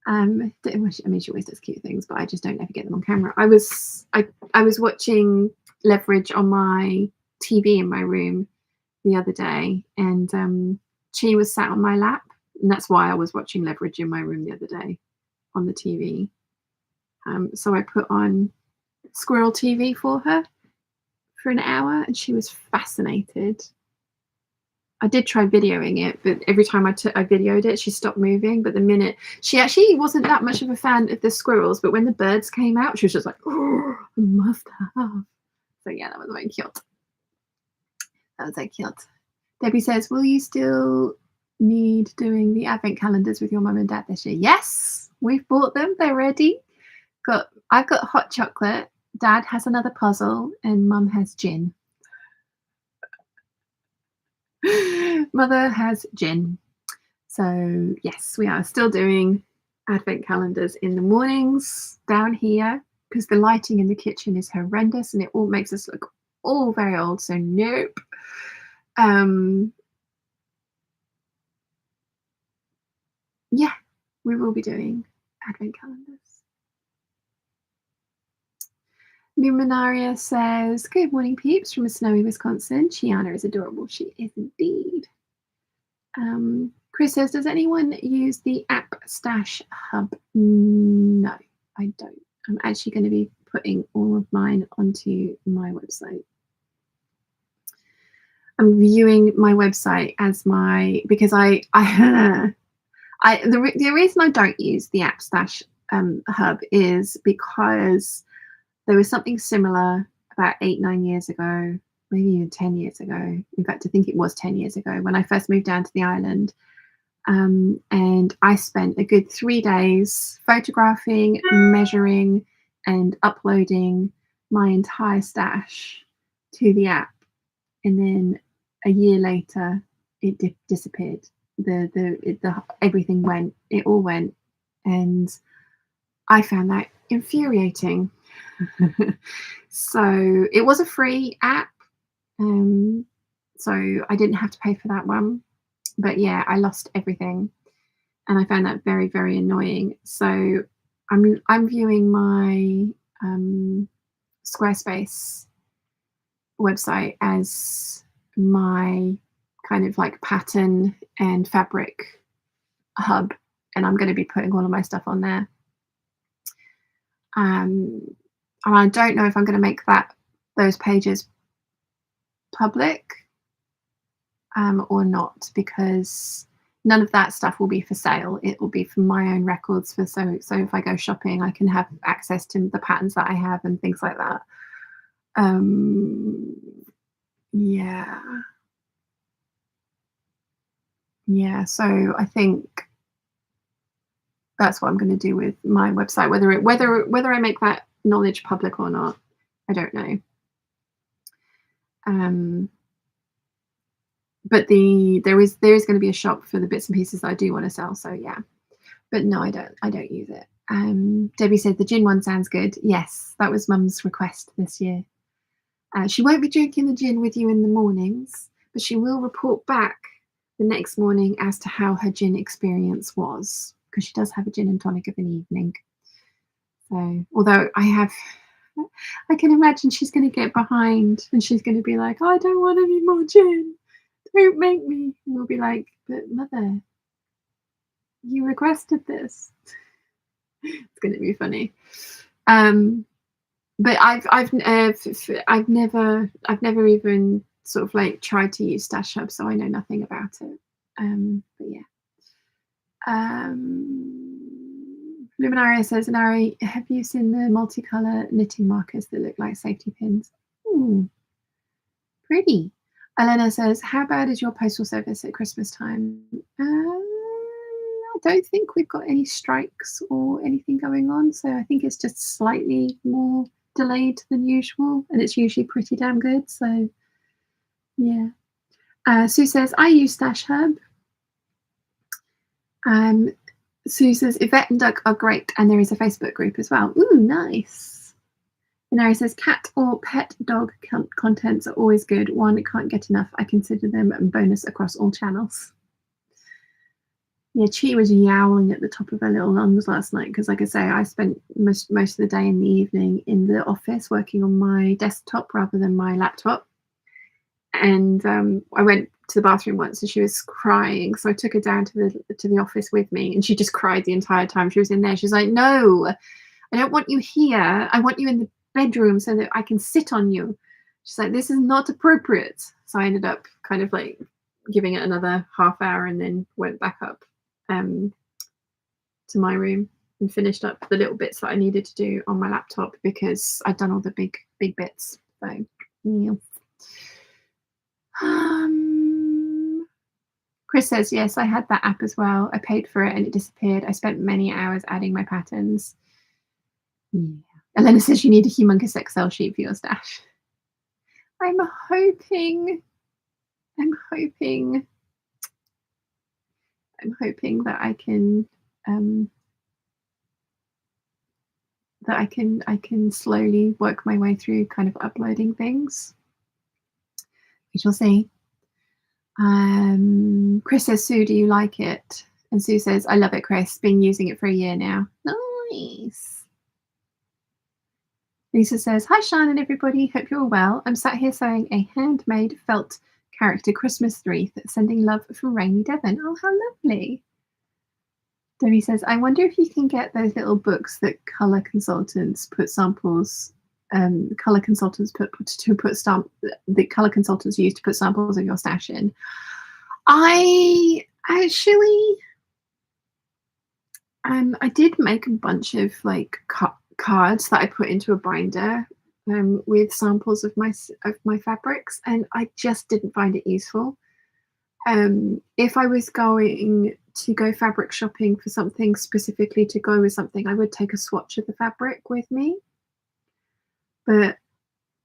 I mean, she always does cute things, but I just don't ever get them on camera. I was watching Leverage on my TV in my room the other day, and she was sat on my lap, and that's why I was watching Leverage in my room the other day on the TV. So I put on Squirrel TV for her for an hour, and she was fascinated. I did try videoing it, but every time I videoed it, she stopped moving. But the minute she actually wasn't that much of a fan of the squirrels, but when the birds came out, she was just like, oh, I must have. So yeah, that was very cute. Debbie says, will you still need doing the advent calendars with your mum and dad this year? Yes, we've bought them. They're ready. I've got hot chocolate. Dad has another puzzle, and Mum has gin. Mother has gin. So yes, we are still doing advent calendars in the mornings down here because the lighting in the kitchen is horrendous and it all makes us look all very old. So nope. Yeah, we will be doing advent calendars. Numinaria says, good morning, peeps, from a snowy Wisconsin. Chiana is adorable. She is indeed. Chris says, does anyone use the app Stash Hub? No, I don't. I'm actually going to be putting all of mine onto my website. I'm viewing my website as because the reason I don't use the app Stash Hub is because there was something similar about 8-9 years ago maybe even 10 years ago. In fact, I think it was 10 years ago when I first moved down to the island. And I spent a good 3 days photographing, measuring, and uploading my entire stash to the app. And then a year later, it disappeared. The everything went. It all went, and I found that infuriating. So it was a free app, so I didn't have to pay for that one. But yeah, I lost everything, and I found that very, very annoying. So I'm viewing my Squarespace website as my kind of like pattern and fabric hub, and I'm going to be putting all of my stuff on there. And I don't know if I'm going to make those pages public or not, because none of that stuff will be for sale. It will be for my own records. So if I go shopping, I can have access to the patterns that I have and things like that. Yeah. So I think that's what I'm going to do with my website. Whether I make that knowledge public or not, I don't know. But there is going to be a shop for the bits and pieces that I do want to sell. So yeah, but no, I don't use it. Debbie said the gin one sounds good. Yes, that was Mum's request this year. She won't be drinking the gin with you in the mornings, but she will report back the next morning as to how her gin experience was, because she does have a gin and tonic of an evening. So, although I can imagine she's going to get behind and she's going to be like, I don't want any more gin. Don't make me. And we'll be like, but Mother, you requested this. It's going to be funny. But I've never even sort of like tried to use Stash Hub, so I know nothing about it. But yeah. Luminaria says, Nari, have you seen the multicolour knitting markers that look like safety pins? Ooh, pretty. Elena says, how bad is your postal service at Christmas time? I don't think we've got any strikes or anything going on, so I think it's just slightly more delayed than usual, and it's usually pretty damn good. So yeah. Sue says, I use Stash Hub. Sue says, Yvette and Doug are great, and there is a Facebook group as well. Ooh, nice. Inari says, cat or pet dog contents are always good. One, can't get enough. I consider them a bonus across all channels. Yeah, Chi was yowling at the top of her little lungs last night because, like I say, I spent most of the day in the evening in the office working on my desktop rather than my laptop. And I went to the bathroom once and she was crying, so I took her down to the office with me, and she just cried the entire time she was in there. She's like, no, I don't want you here. I want you in the bedroom so that I can sit on you. She's like, this is not appropriate. So I ended up kind of like giving it another half hour and then went back up to my room and finished up the little bits that I needed to do on my laptop because I'd done all the big bits. So yeah. Chris says, yes, I had that app as well. I paid for it and it disappeared. I spent many hours adding my patterns. Yeah. Elena says you need a humongous Excel sheet for your stash. I'm hoping that I can slowly work my way through kind of uploading things. We shall see. Chris says, Sue, do you like it? And Sue says, I love it, Chris. Been using it for a year now. Nice. Lisa says, hi, Sean and everybody. Hope you're well. I'm sat here sewing a handmade felt character Christmas wreath, sending love from rainy Devon. Oh, how lovely. Debbie says, I wonder if you can get those little books that colour consultants put samples, the colour consultants use to put samples of your stash in. I actually, I did make a bunch of like cards that I put into a binder with samples of my fabrics, and I just didn't find it useful. If I was going to go fabric shopping for something specifically to go with something, I would take a swatch of the fabric with me. But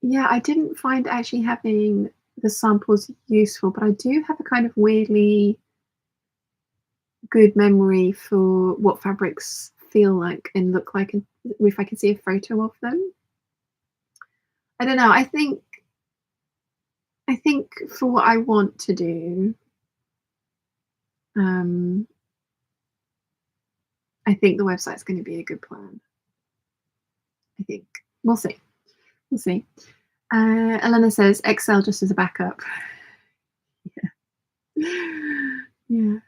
yeah, I didn't find actually having the samples useful, but I do have a kind of weirdly good memory for what fabrics feel like and look like, and if I can see a photo of them. I don't know. I think for what I want to do, I think the website's going to be a good plan. I think we'll see. We'll see. Elena says Excel just as a backup. Yeah. Yeah.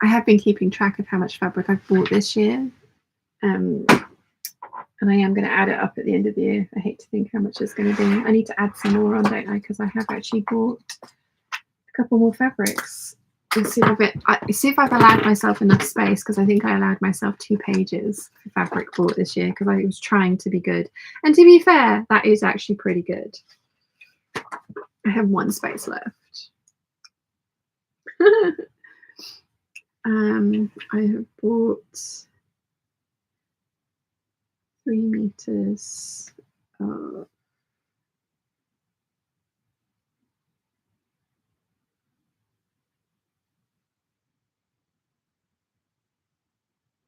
I have been keeping track of how much fabric I've bought this year. And I am going to add it up at the end of the year. I hate to think how much it's going to be. I need to add some more on, don't I? Because I have actually bought a couple more fabrics. And see if I've allowed myself enough space, because I think I allowed myself 2 pages for fabric bought this year because I was trying to be good. And to be fair, that is actually pretty good. I have 1 space left. I have bought 3 meters.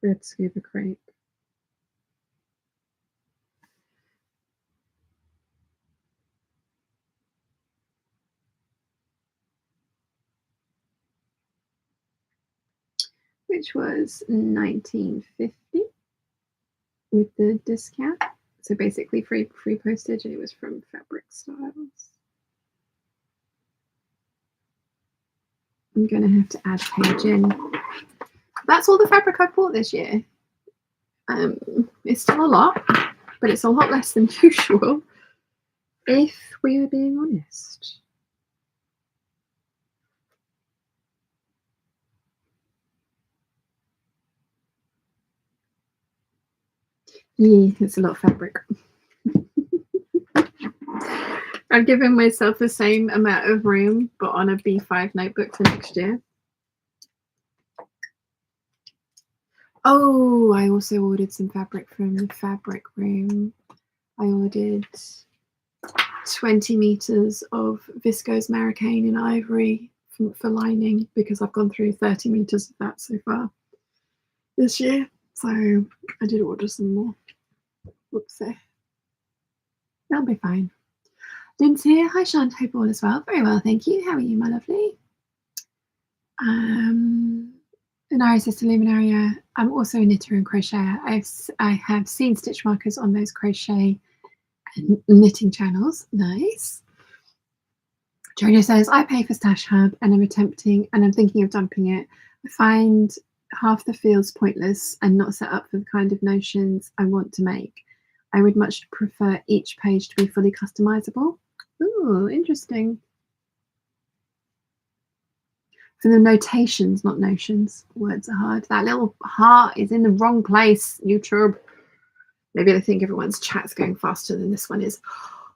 Red scuba crepe. Which was $19.50 with the discount. So basically free postage, and it was from Fabric Styles. I'm going to have to add a page in. That's all the fabric I bought this year. It's still a lot, but it's a lot less than usual, if we are being honest. Yeah, it's a lot of fabric. I've given myself the same amount of room, but on a B5 notebook for next year. Oh, I also ordered some fabric from the fabric room. I ordered 20 meters of viscose Marrakein in ivory for lining, because I've gone through 30 meters of that so far this year. So I did order some more. Whoopsie. That'll be fine. Lynn's here. Hi, Sean. Hope all is well. Very well, thank you. How are you, my lovely? Inari says to Luminaria, I'm also a knitter and crochet. I have seen stitch markers on those crochet and knitting channels. Nice. Jojo says, I pay for Stash Hub and I'm thinking of dumping it. I find half the fields pointless and not set up for the kind of notions I want to make. I would much prefer each page to be fully customizable. Ooh, interesting. For the notations, not notions. Words are hard. That little heart is in the wrong place, YouTube. Maybe they think everyone's chat's going faster than this one is.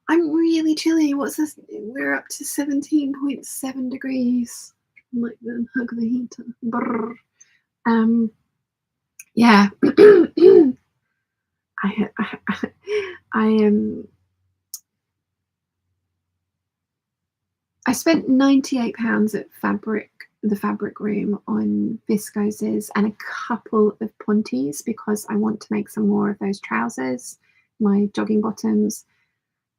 I'm really chilly. What's this? We're up to 17.7 degrees. I might then hug the heater. Brr. Yeah. I spent £98 at the fabric room on viscoses and a couple of punties, because I want to make some more of those trousers, my jogging bottoms.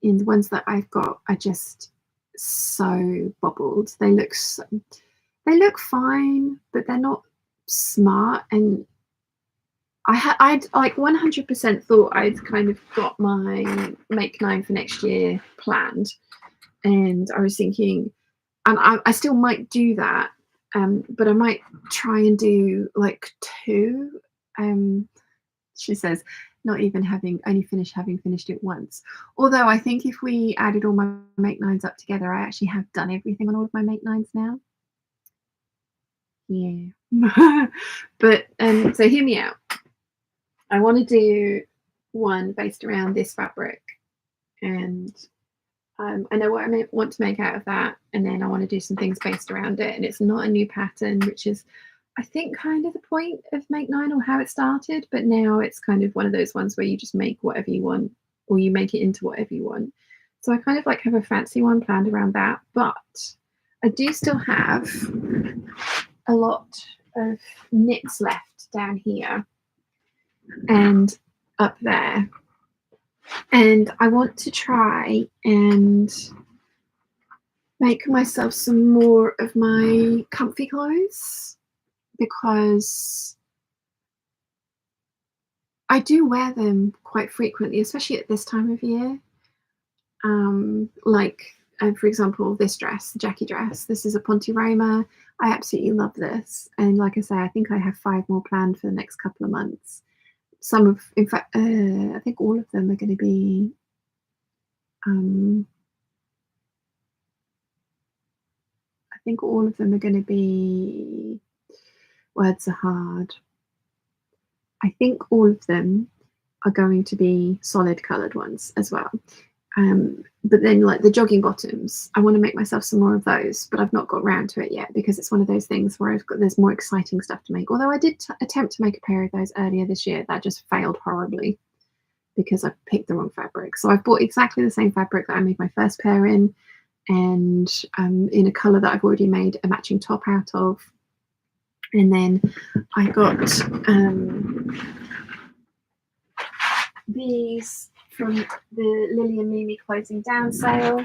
And the ones that I've got are just so bobbled. They look fine, but they're not smart. And I'd like 100% thought I'd kind of got my make 9 for next year planned, and I was thinking, and I still might do that, but I might try and do like 2. She says, not even having finished it once. Although I think if we added all my make 9s up together, I actually have done everything on all of my make 9s now. Yeah. But so hear me out. I want to do one based around this fabric, and I know what want to make out of that, and then I want to do some things based around it. And it's not a new pattern, which is, I think, kind of the point of Make 9 or how it started. But now it's kind of one of those ones where you just make whatever you want, or you make it into whatever you want. So I kind of like have a fancy one planned around that, but I do still have a lot of knits left down here and up there. And I want to try and make myself some more of my comfy clothes, because I do wear them quite frequently, especially at this time of year. Like, for example, this dress, the Jackie dress. This is a Ponte Roma. I absolutely love this. And like I say, I think I have 5 more planned for the next couple of months. Some of, in fact, I think all of them are going to be words are hard. I think all of them are going to be solid coloured ones as well. But then, like the jogging bottoms, I want to make myself some more of those, but I've not got round to it yet, because it's one of those things where there's more exciting stuff to make. Although I did attempt to make a pair of those earlier this year, that just failed horribly because I picked the wrong fabric. So I've bought exactly the same fabric that I made my first pair in, and in a colour that I've already made a matching top out of. And then I got these from the Lily and Mimi closing down sale.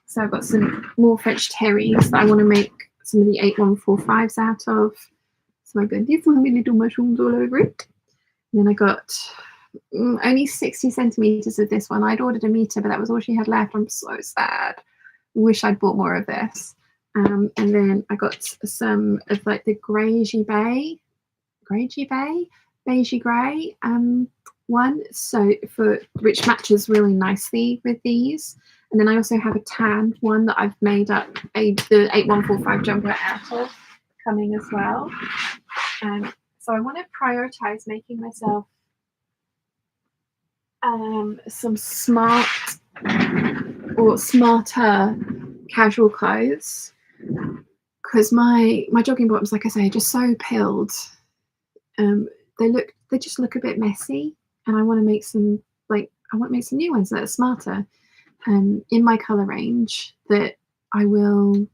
So I've got some more French terries that I want to make some of the 8145s out of. So I've got these little mushrooms all over it. And then I got only 60 centimeters of this one. I'd ordered a meter, but that was all she had left. I'm so sad. Wish I'd bought more of this. And then I got some of like the beigey grey one, so which matches really nicely with these. And then I also have a tan one that I've made up the 8145 jumper out of coming as well. So I want to prioritize making myself some smart or smarter casual clothes, because my jogging bottoms, like I say, are just so pilled. They just look a bit messy, and I want to make some new ones that are smarter in my color range that I will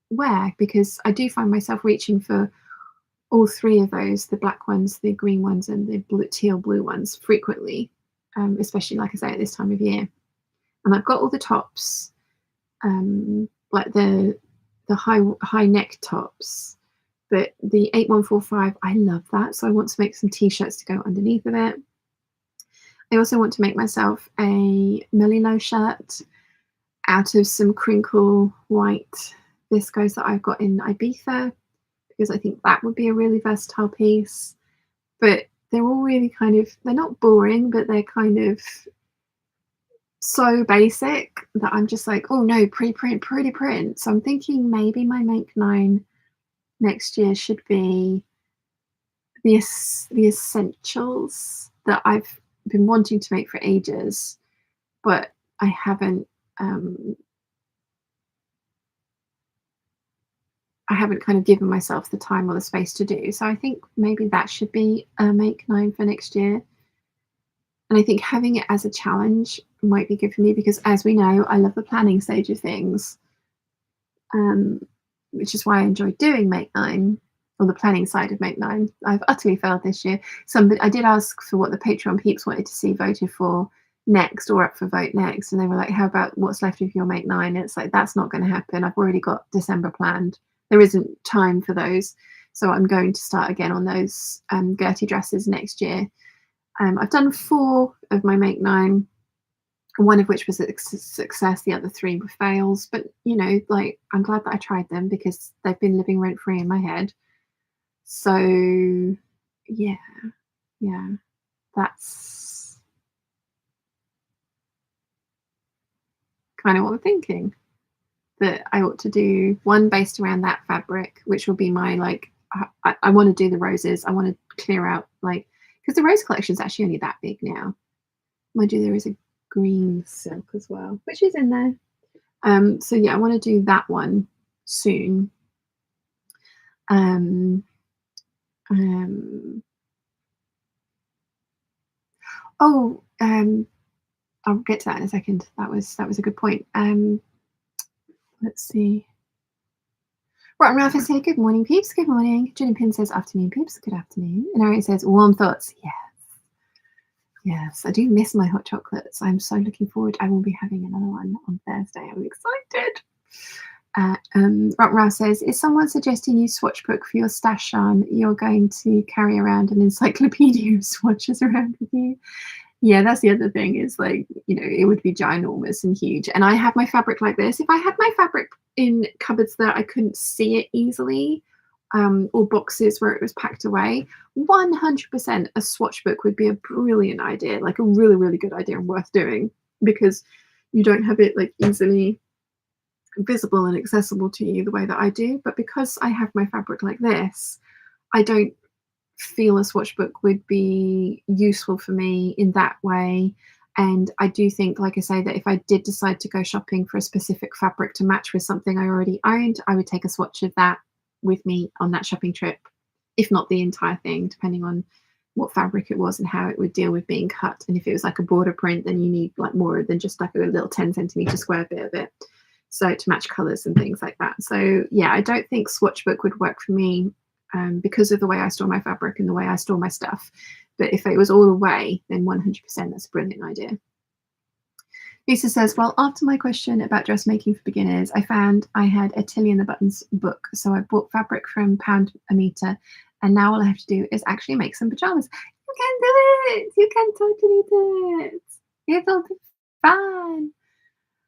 wear, because I do find myself reaching for all 3 of those, the black ones, the green ones, and the teal blue ones frequently, especially, like I say, at this time of year. And I've got all the tops, like the high neck tops, but the 8145, I love that, so I want to make some t-shirts to go underneath of it. I also want to make myself a Melilo shirt out of some crinkle white viscose that I've got in Ibiza, because I think that would be a really versatile piece. But they're all really they're not boring, but they're kind of so basic that I'm just like, oh no, pretty print. So I'm thinking maybe my Make 9 next year should be the essentials that I've been wanting to make for ages, but I haven't kind of given myself the time or the space to do. So I think maybe that should be a Make 9 for next year. And I think having it as a challenge might be good for me, because as we know, I love the planning stage of things, which is why I enjoy doing Make 9, or the planning side of Make 9. I've utterly failed this year. I did ask for what the Patreon peeps wanted to see voted for next, or up for vote next, and they were like, how about what's left of your Make 9? It's like, that's not going to happen. I've already got December planned. There isn't time for those. So I'm going to start again on those Gertie dresses next year. I've done 4 of my Make 9, one of which was a success, the other 3 were fails. But, you know, like, I'm glad that I tried them, because they've been living rent-free in my head. So, yeah, that's kind of what I'm thinking. That I ought to do one based around that fabric, which will be my, like, I want to do the roses. I want to clear out, like, because the rose collection is actually only that big now. Mind you, there is a green silk as well, which is in there. So yeah, I want to do that one soon. Um, um, oh, I'll get to that in a second. That was a good point. Let's see. Rotten Ralph says, good morning, Peeps. Good morning. Jenny Pin says, afternoon, Peeps. Good afternoon. And Ariel says, warm thoughts. Yeah. Yes, I do miss my hot chocolates. I'm so looking forward. I will be having another one on Thursday. I'm excited. Rotten Ralph says, is someone suggesting you swatch book for your stash on? You're going to carry around an encyclopedia of swatches around with you? Yeah, that's the other thing is like, it would be ginormous and huge. And I have my fabric like this. If I had my fabric in cupboards that I couldn't see it easily, or boxes where it was packed away, 100% a swatch book would be a brilliant idea, like a really, really good idea and worth doing, because you don't have it like easily visible and accessible to you the way that I do. But because I have my fabric like this, I don't feel a swatch book would be useful for me in that way. And I do think, like I say, that if I did decide to go shopping for a specific fabric to match with something I already owned, I would take a swatch of that with me on that shopping trip, if not the entire thing, depending on what fabric it was and how it would deal with being cut. And if it was like a border print, then you need like more than just like a little 10 centimeter square bit of it, so to match colors and things like that. So yeah, I don't think swatch book would work for me, because of the way I store my fabric and the way I store my stuff. But if it was all the way, then 100% that's a brilliant idea. Lisa says, well, after my question about dressmaking for beginners, I found I had a Tilly and the Buttons book. So I bought fabric from Pound a Meter, and now all I have to do is actually make some pajamas. You can do it! You can totally do it! It'll be fun!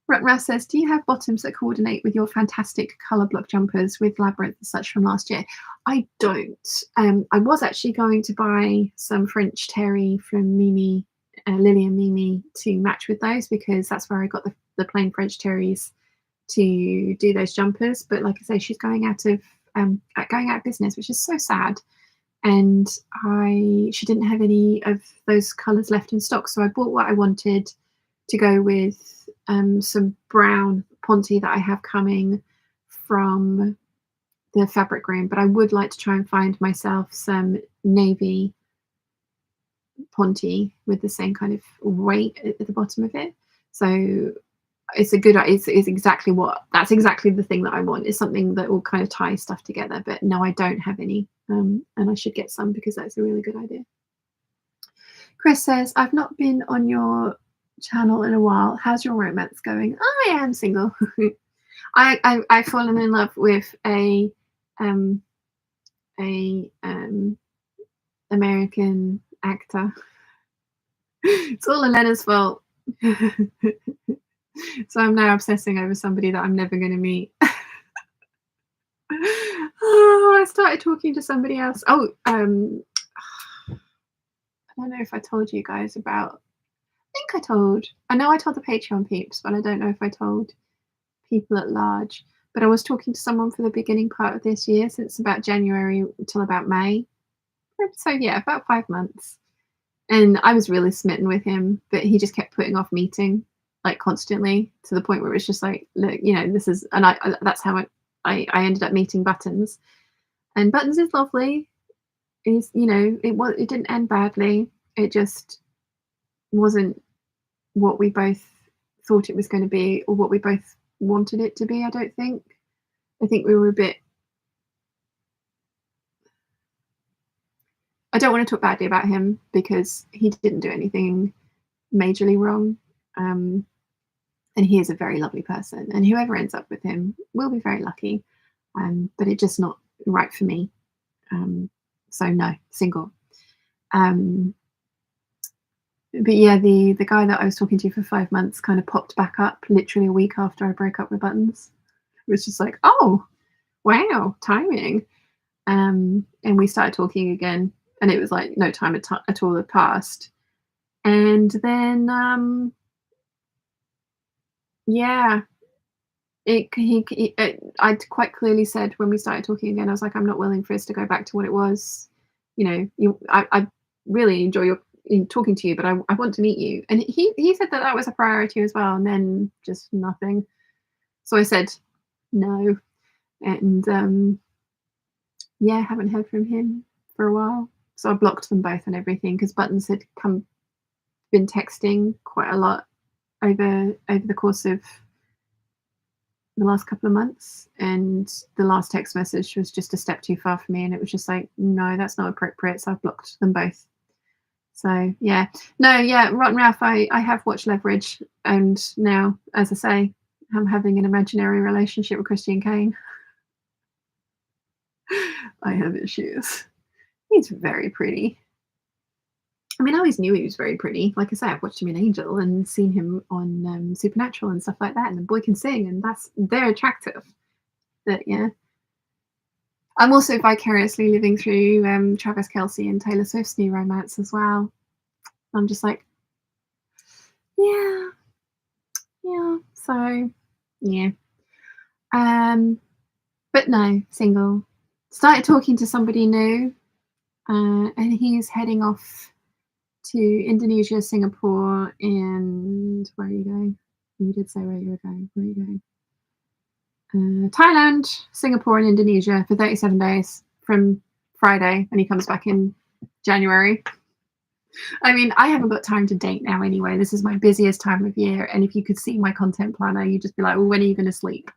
Russ says, do you have bottoms that coordinate with your fantastic colour block jumpers with labyrinth and such from last year? I don't. I was actually going to buy some French terry from Mimi, Lily and Mimi, to match with those, because that's where I got the plain French terries to do those jumpers. But like I say, she's going out of business, which is so sad. And she didn't have any of those colours left in stock, so I bought what I wanted to go with some brown Ponte that I have coming from the fabric room, but I would like to try and find myself some navy Ponte with the same kind of weight at the bottom of it. So it's exactly that's exactly the thing that I want, is something that will kind of tie stuff together. But no, I don't have any, and I should get some, because that's a really good idea. Chris says, I've not been on your channel in a while. How's your romance going? I am single. I've fallen in love with a American actor. It's all Elena's fault. So I'm now obsessing over somebody that I'm never going to meet. Oh, I started talking to somebody else. Oh, I don't know if I told you guys about. I know I told the Patreon peeps, but I don't know if I told people at large. But I was talking to someone for the beginning part of this year, since about January till about May. So yeah, about 5 months. And I was really smitten with him, but he just kept putting off meeting, like constantly, to the point where it was just like, look, this is, and that's how I ended up meeting Buttons. And Buttons is lovely. He's, it didn't end badly. It just wasn't what we both thought it was going to be, or what we both wanted it to be. I think we were a bit, I don't want to talk badly about him, because he didn't do anything majorly wrong, and he is a very lovely person, and whoever ends up with him will be very lucky, but it's just not right for me. So no, single. But yeah, the guy that I was talking to for 5 months kind of popped back up literally a week after I broke up with Buttons. It was just like, oh, wow, timing. And we started talking again, and it was like no time at all had passed. And then, yeah, I quite clearly said when we started talking again, I was like, I'm not willing for us to go back to what it was. I really enjoy in talking to you, but I want to meet you." And he said that that was a priority as well, and then just nothing. So I said no, and yeah, haven't heard from him for a while. So I blocked them both and everything because Buttons had been texting quite a lot over the course of the last couple of months, and the last text message was just a step too far for me, and it was just like, no, that's not appropriate. So I blocked them both. So yeah, no, yeah, Rotten Ralph, I have watched Leverage, and now, as I say, I'm having an imaginary relationship with Christian Kane. I have issues. He's very pretty. I mean, I always knew he was very pretty. Like I say, I've watched him in Angel and seen him on Supernatural and stuff like that, and the boy can sing, and they're attractive. But yeah, I'm also vicariously living through Travis Kelce and Taylor Swift's new romance as well. I'm just like, yeah, yeah. So yeah, but no, single. Started talking to somebody new, and he's heading off to Indonesia, Singapore, and where are you going? You did say where you were going. Where are you going? Thailand, Singapore, and Indonesia for 37 days from Friday, and he comes back in January. I mean, I haven't got time to date now anyway. This is my busiest time of year, and if you could see my content planner, you'd just be like, well, when are you going to sleep?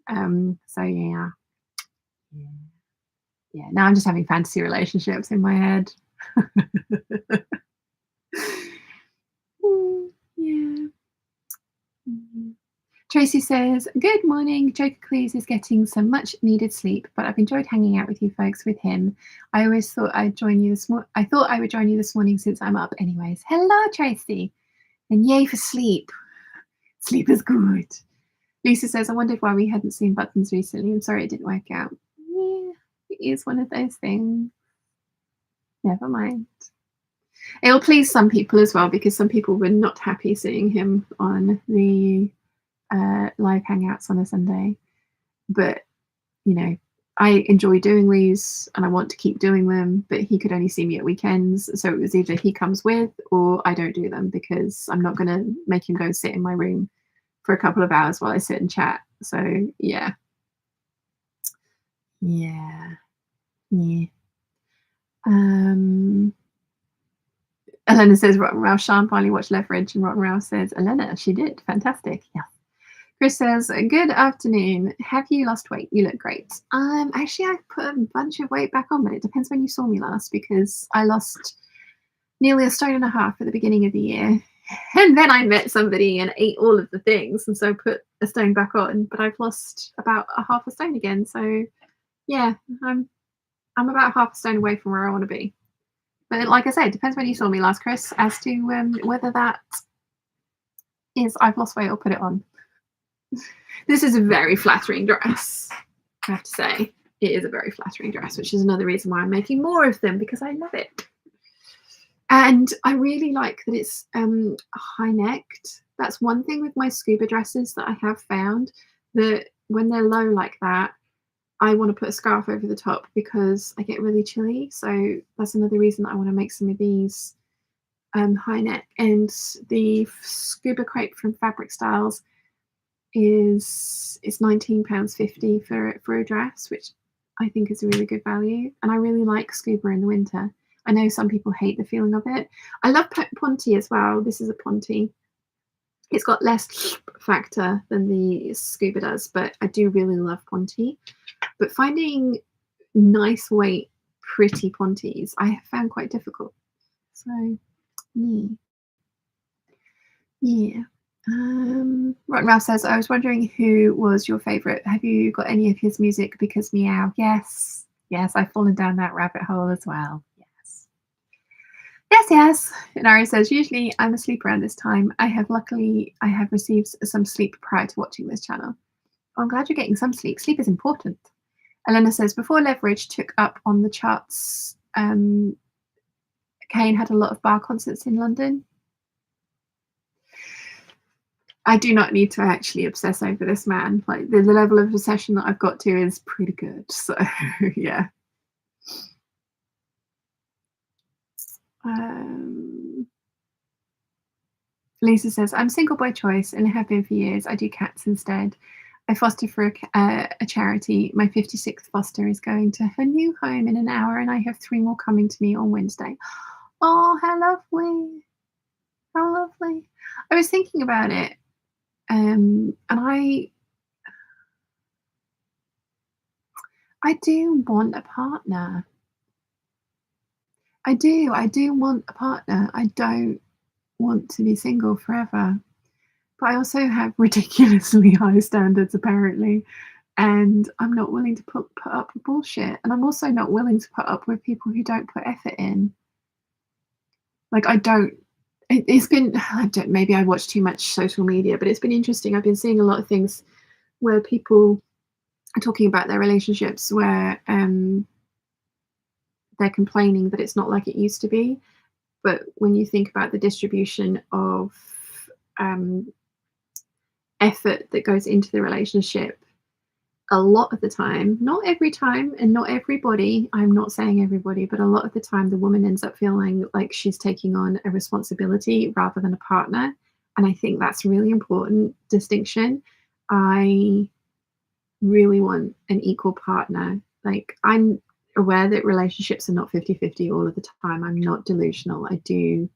So yeah. Now I'm just having fantasy relationships in my head. Yeah. Tracy says, "Good morning. Joker Cleese is getting some much needed sleep, but I've enjoyed hanging out with you folks with him. I always thought I'd join you this morning. I thought I would join you this morning since I'm up anyways. Hello, Tracy. And yay for sleep. Sleep is good." Lisa says, "I wondered why we hadn't seen Buttons recently. I'm sorry it didn't work out." Yeah, it is one of those things. Never mind. It'll please some people as well, because some people were not happy seeing him on the live hangouts on a Sunday. But, you know, I enjoy doing these and I want to keep doing them, but he could only see me at weekends. So it was either he comes with or I don't do them, because I'm not going to make him go sit in my room for a couple of hours while I sit and chat. So, yeah. Yeah. Elena says, "Rotten Ralph, Sean finally watched Leverage," and Rotten Ralph says, "Elena, she did. Fantastic." Yeah. Chris says, "Good afternoon. Have you lost weight? You look great." Actually, I've put a bunch of weight back on, but it depends when you saw me last, because I lost nearly 1.5 stone at the beginning of the year. And then I met somebody and ate all of the things, and so put 1 stone back on, but I've lost about 0.5 stone again. So yeah, I'm about 0.5 stone away from where I want to be. But like I say, it depends when you saw me last, Chris, as to whether that is I've lost weight or put it on. This is a very flattering dress, I have to say. It is a very flattering dress, which is another reason why I'm making more of them, because I love it. And I really like that it's high-necked. That's one thing with my scuba dresses that I have found, that when they're low like that, I want to put a scarf over the top because I get really chilly. So that's another reason that I want to make some of these high neck. And the scuba crepe from Fabric Styles is £19.50 for a dress, which I think is a really good value. And I really like scuba in the winter. I know some people hate the feeling of it. I love Ponte as well. This is a Ponte. It's got less factor than the scuba does, but I do really love Ponte. But finding nice weight, pretty Pontes, I have found quite difficult. So, yeah. Rotten Ralph says, "I was wondering who was your favourite. Have you got any of his music? Because meow." Yes, I've fallen down that rabbit hole as well. Yes. And Ari says, "Usually I'm asleep around this time. Luckily I have received some sleep prior to watching this channel." Oh, I'm glad you're getting some sleep. Sleep is important. Elena says, "Before Leverage took up on the charts, Kane had a lot of bar concerts in London." I do not need to actually obsess over this man. Like the level of obsession that I've got to is pretty good. So yeah. Um, Lisa says, I'm single by choice and have been for years. I do cats instead. I foster for a charity. My 56th foster is going to her new home in an hour, and I have 3 more coming to me on Wednesday. Oh, how lovely. How lovely. I was thinking about it, and I do want a partner. I do want a partner. I don't want to be single forever. But I also have ridiculously high standards apparently, and I'm not willing to put up with bullshit, and I'm also not willing to put up with people who don't put effort in. Like, I don't it's been I don't maybe I watch too much social media, but it's been interesting. I've been seeing a lot of things where people are talking about their relationships where, they're complaining that it's not like it used to be, but when you think about the distribution of, um, effort that goes into the relationship, a lot of the time, not every time and not everybody, I'm not saying everybody, but a lot of the time the woman ends up feeling like she's taking on a responsibility rather than a partner. And I think that's a really important distinction. I really want an equal partner. Like, I'm aware that relationships are not 50-50 all of the time. I'm not delusional. I do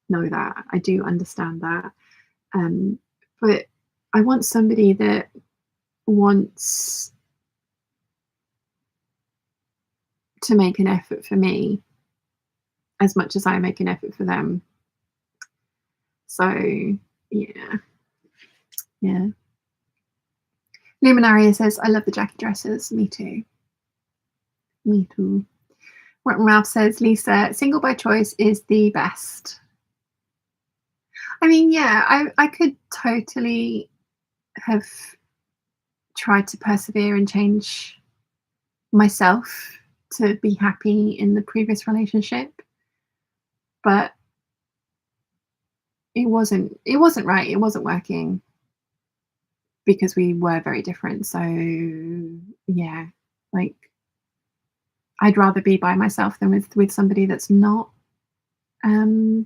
know that. I do understand that. Um, but I want somebody that wants to make an effort for me as much as I make an effort for them. So, yeah, yeah. Luminaria says, I love the Jackie dresses. Me too. Me too. Rotten Ralph says, Lisa, single by choice is the best. I mean, yeah, I could totally have tried to persevere and change myself to be happy in the previous relationship, but it wasn't right. It wasn't working because we were very different. So yeah, like, I'd rather be by myself than with somebody that's not um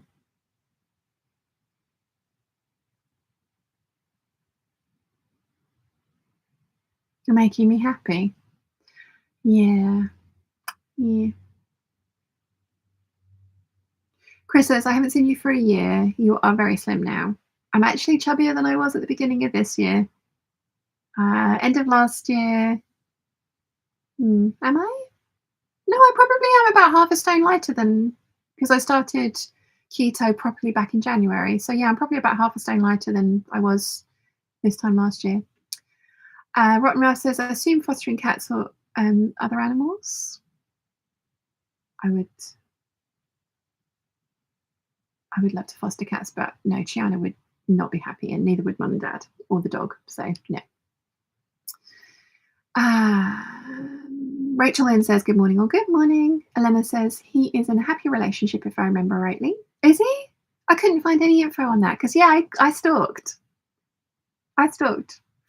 making me happy. Yeah, yeah. Chris says, I haven't seen you for a year. You are very slim now. I'm actually chubbier than I was at the beginning of this year. End of last year. Am I? No, I probably am about half a stone lighter than, because I started keto properly back in January. So yeah, I'm probably about half a stone lighter than I was this time last year. Rotten Mouse says, I assume fostering cats or other animals. I would love to foster cats, but no, Chiana would not be happy, and neither would mum and dad or the dog. So no. Rachel Lynn says, good morning or good morning. Elena says, he is in a happy relationship, if I remember rightly. Is he? I couldn't find any info on that because, yeah, I stalked.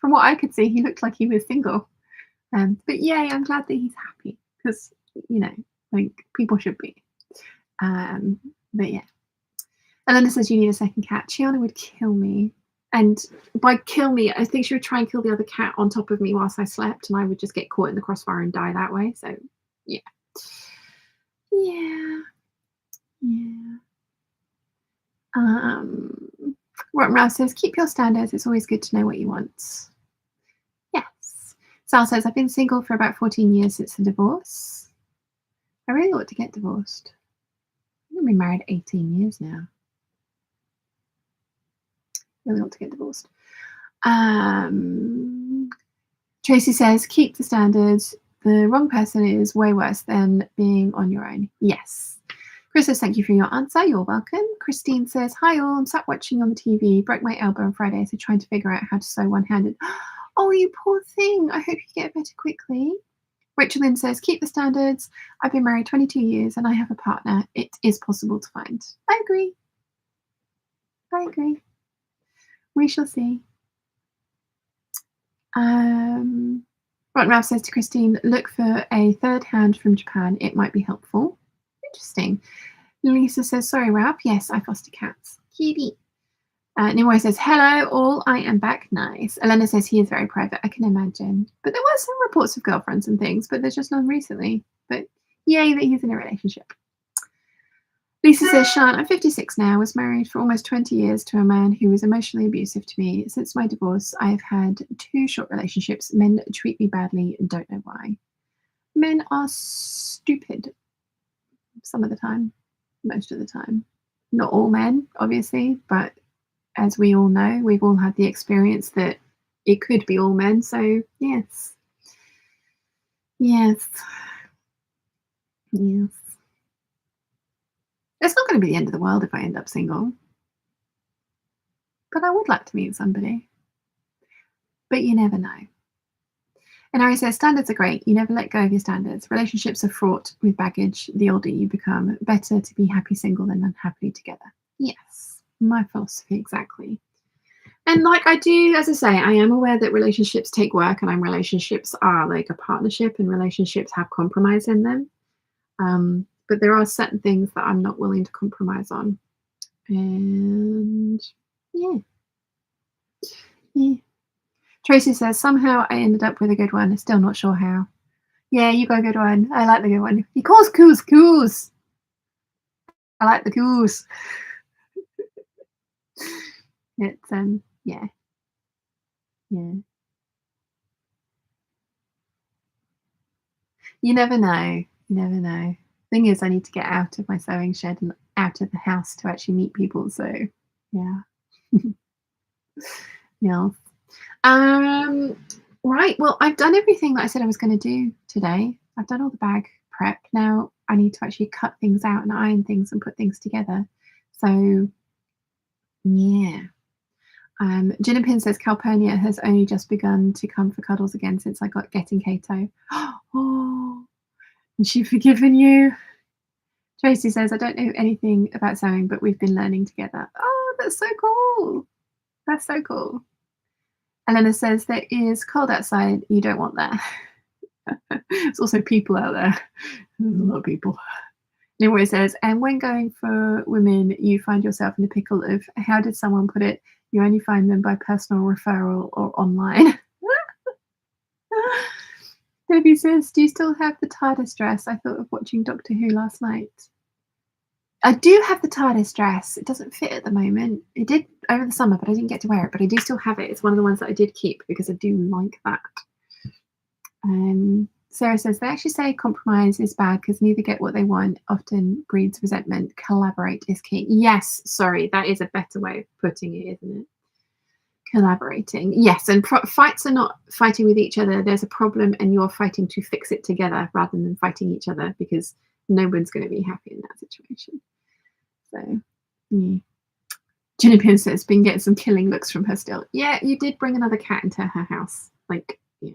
From what I could see, he looked like he was single. But yay, I'm glad that he's happy because, like, people should be. But yeah. Elena says, you need a second cat. Chiana would kill me. And by kill me, I think she would try and kill the other cat on top of me whilst I slept, and I would just get caught in the crossfire and die that way. So, yeah. Yeah. Yeah. Rotten Rouse says, keep your standards. It's always good to know what you want. Yes. Sal says, I've been single for about 14 years since the divorce. I really ought to get divorced. I've been married 18 years now. Really ought to get divorced. Tracy says, keep the standards. The wrong person is way worse than being on your own. Yes. Chris says, thank you for your answer. You're welcome. Christine says, hi all. I'm sat watching on the TV. Broke my elbow on Friday, so trying to figure out how to sew one-handed. Oh, you poor thing. I hope you get better quickly. Rachel Lynn says, keep the standards. I've been married 22 years and I have a partner. It is possible to find. I agree. We shall see. Rotten Ralph says to Christine, look for a third hand from Japan. It might be helpful. Interesting. Lisa says, sorry, Ralph. Yes, I foster cats. Kitty. Nimoy says, hello, all. I am back. Nice. Elena says, he is very private. I can imagine. But there were some reports of girlfriends and things, but there's just none recently. But yay that he's in a relationship. Lisa says, Sean, I'm 56 now, was married for almost 20 years to a man who was emotionally abusive to me. Since my divorce, I have had 2 short relationships. Men treat me badly and don't know why. Men are stupid some of the time, most of the time. Not all men, obviously, but as we all know, we've all had the experience that it could be all men. So, yes. Yes. Yes. It's not going to be the end of the world if I end up single. But I would like to meet somebody. But you never know. And Ari says, standards are great. You never let go of your standards. Relationships are fraught with baggage. The older you become, better to be happy single than unhappily together. Yes, my philosophy, exactly. And like I do, as I say, I am aware that relationships take work, and relationships are like a partnership, and relationships have compromise in them. But there are certain things that I'm not willing to compromise on. And yeah. Tracy says, somehow I ended up with a good one. Still not sure how. Yeah, you got a good one. I like the good one. He calls coos. I like the coos. It's yeah. Yeah. You never know. You never know. Thing is, I need to get out of my sewing shed and out of the house to actually meet people. So yeah. Yeah. Right. Well, I've done everything that I said I was going to do today. I've done all the bag prep. Now I need to actually cut things out and iron things and put things together. So yeah. Gin Pin says Calpurnia has only just begun to come for cuddles again since I got getting Kato. Oh, and she forgiven you? Tracy says, I don't know anything about sewing, but we've been learning together. Oh, that's so cool. That's so cool. Elena says, there is cold outside. You don't want that. There's also people out there. There's a lot of people. Nimue says, and when going for women, you find yourself in a pickle of, how did someone put it? You only find them by personal referral or online. Debbie says, do you still have the TARDIS dress? I thought of watching Doctor Who last night. I do have the TARDIS dress. It doesn't fit at the moment. It did over the summer, but I didn't get to wear it. But I do still have it. It's one of the ones that I did keep because I do like that. Sarah says, they actually say compromise is bad because neither get what they want. Often breeds resentment. Collaborate is key. Yes, sorry, that is a better way of putting it, isn't it? Collaborating. Yes, and fights are not fighting with each other. There's a problem and you're fighting to fix it together rather than fighting each other, because no one's going to be happy in that situation. So, yeah. Jenny Pin says, been getting some killing looks from her still. Yeah, you did bring another cat into her house. Like, yeah.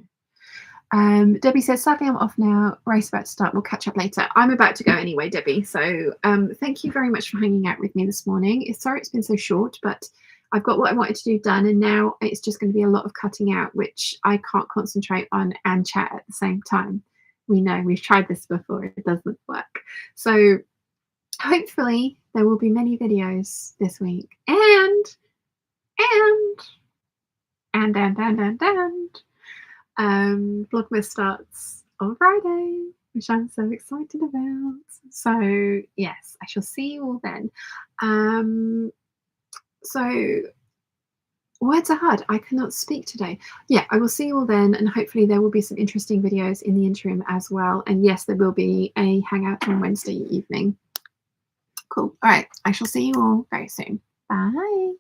Debbie says, sadly, I'm off now. Race about to start. We'll catch up later. I'm about to go anyway, Debbie. So thank you very much for hanging out with me this morning. Sorry it's been so short, but I've got what I wanted to do done, and now it's just going to be a lot of cutting out, which I can't concentrate on and chat at the same time. We know we've tried this before. It doesn't work. So hopefully there will be many videos this week. And Vlogmas starts on Friday, which I'm so excited about. So yes, I shall see you all then. So words are hard. I cannot speak today. Yeah, I will see you all then, and hopefully there will be some interesting videos in the interim as well. And yes, there will be a hangout on Wednesday evening. Cool. All right, I shall see you all very soon. Bye.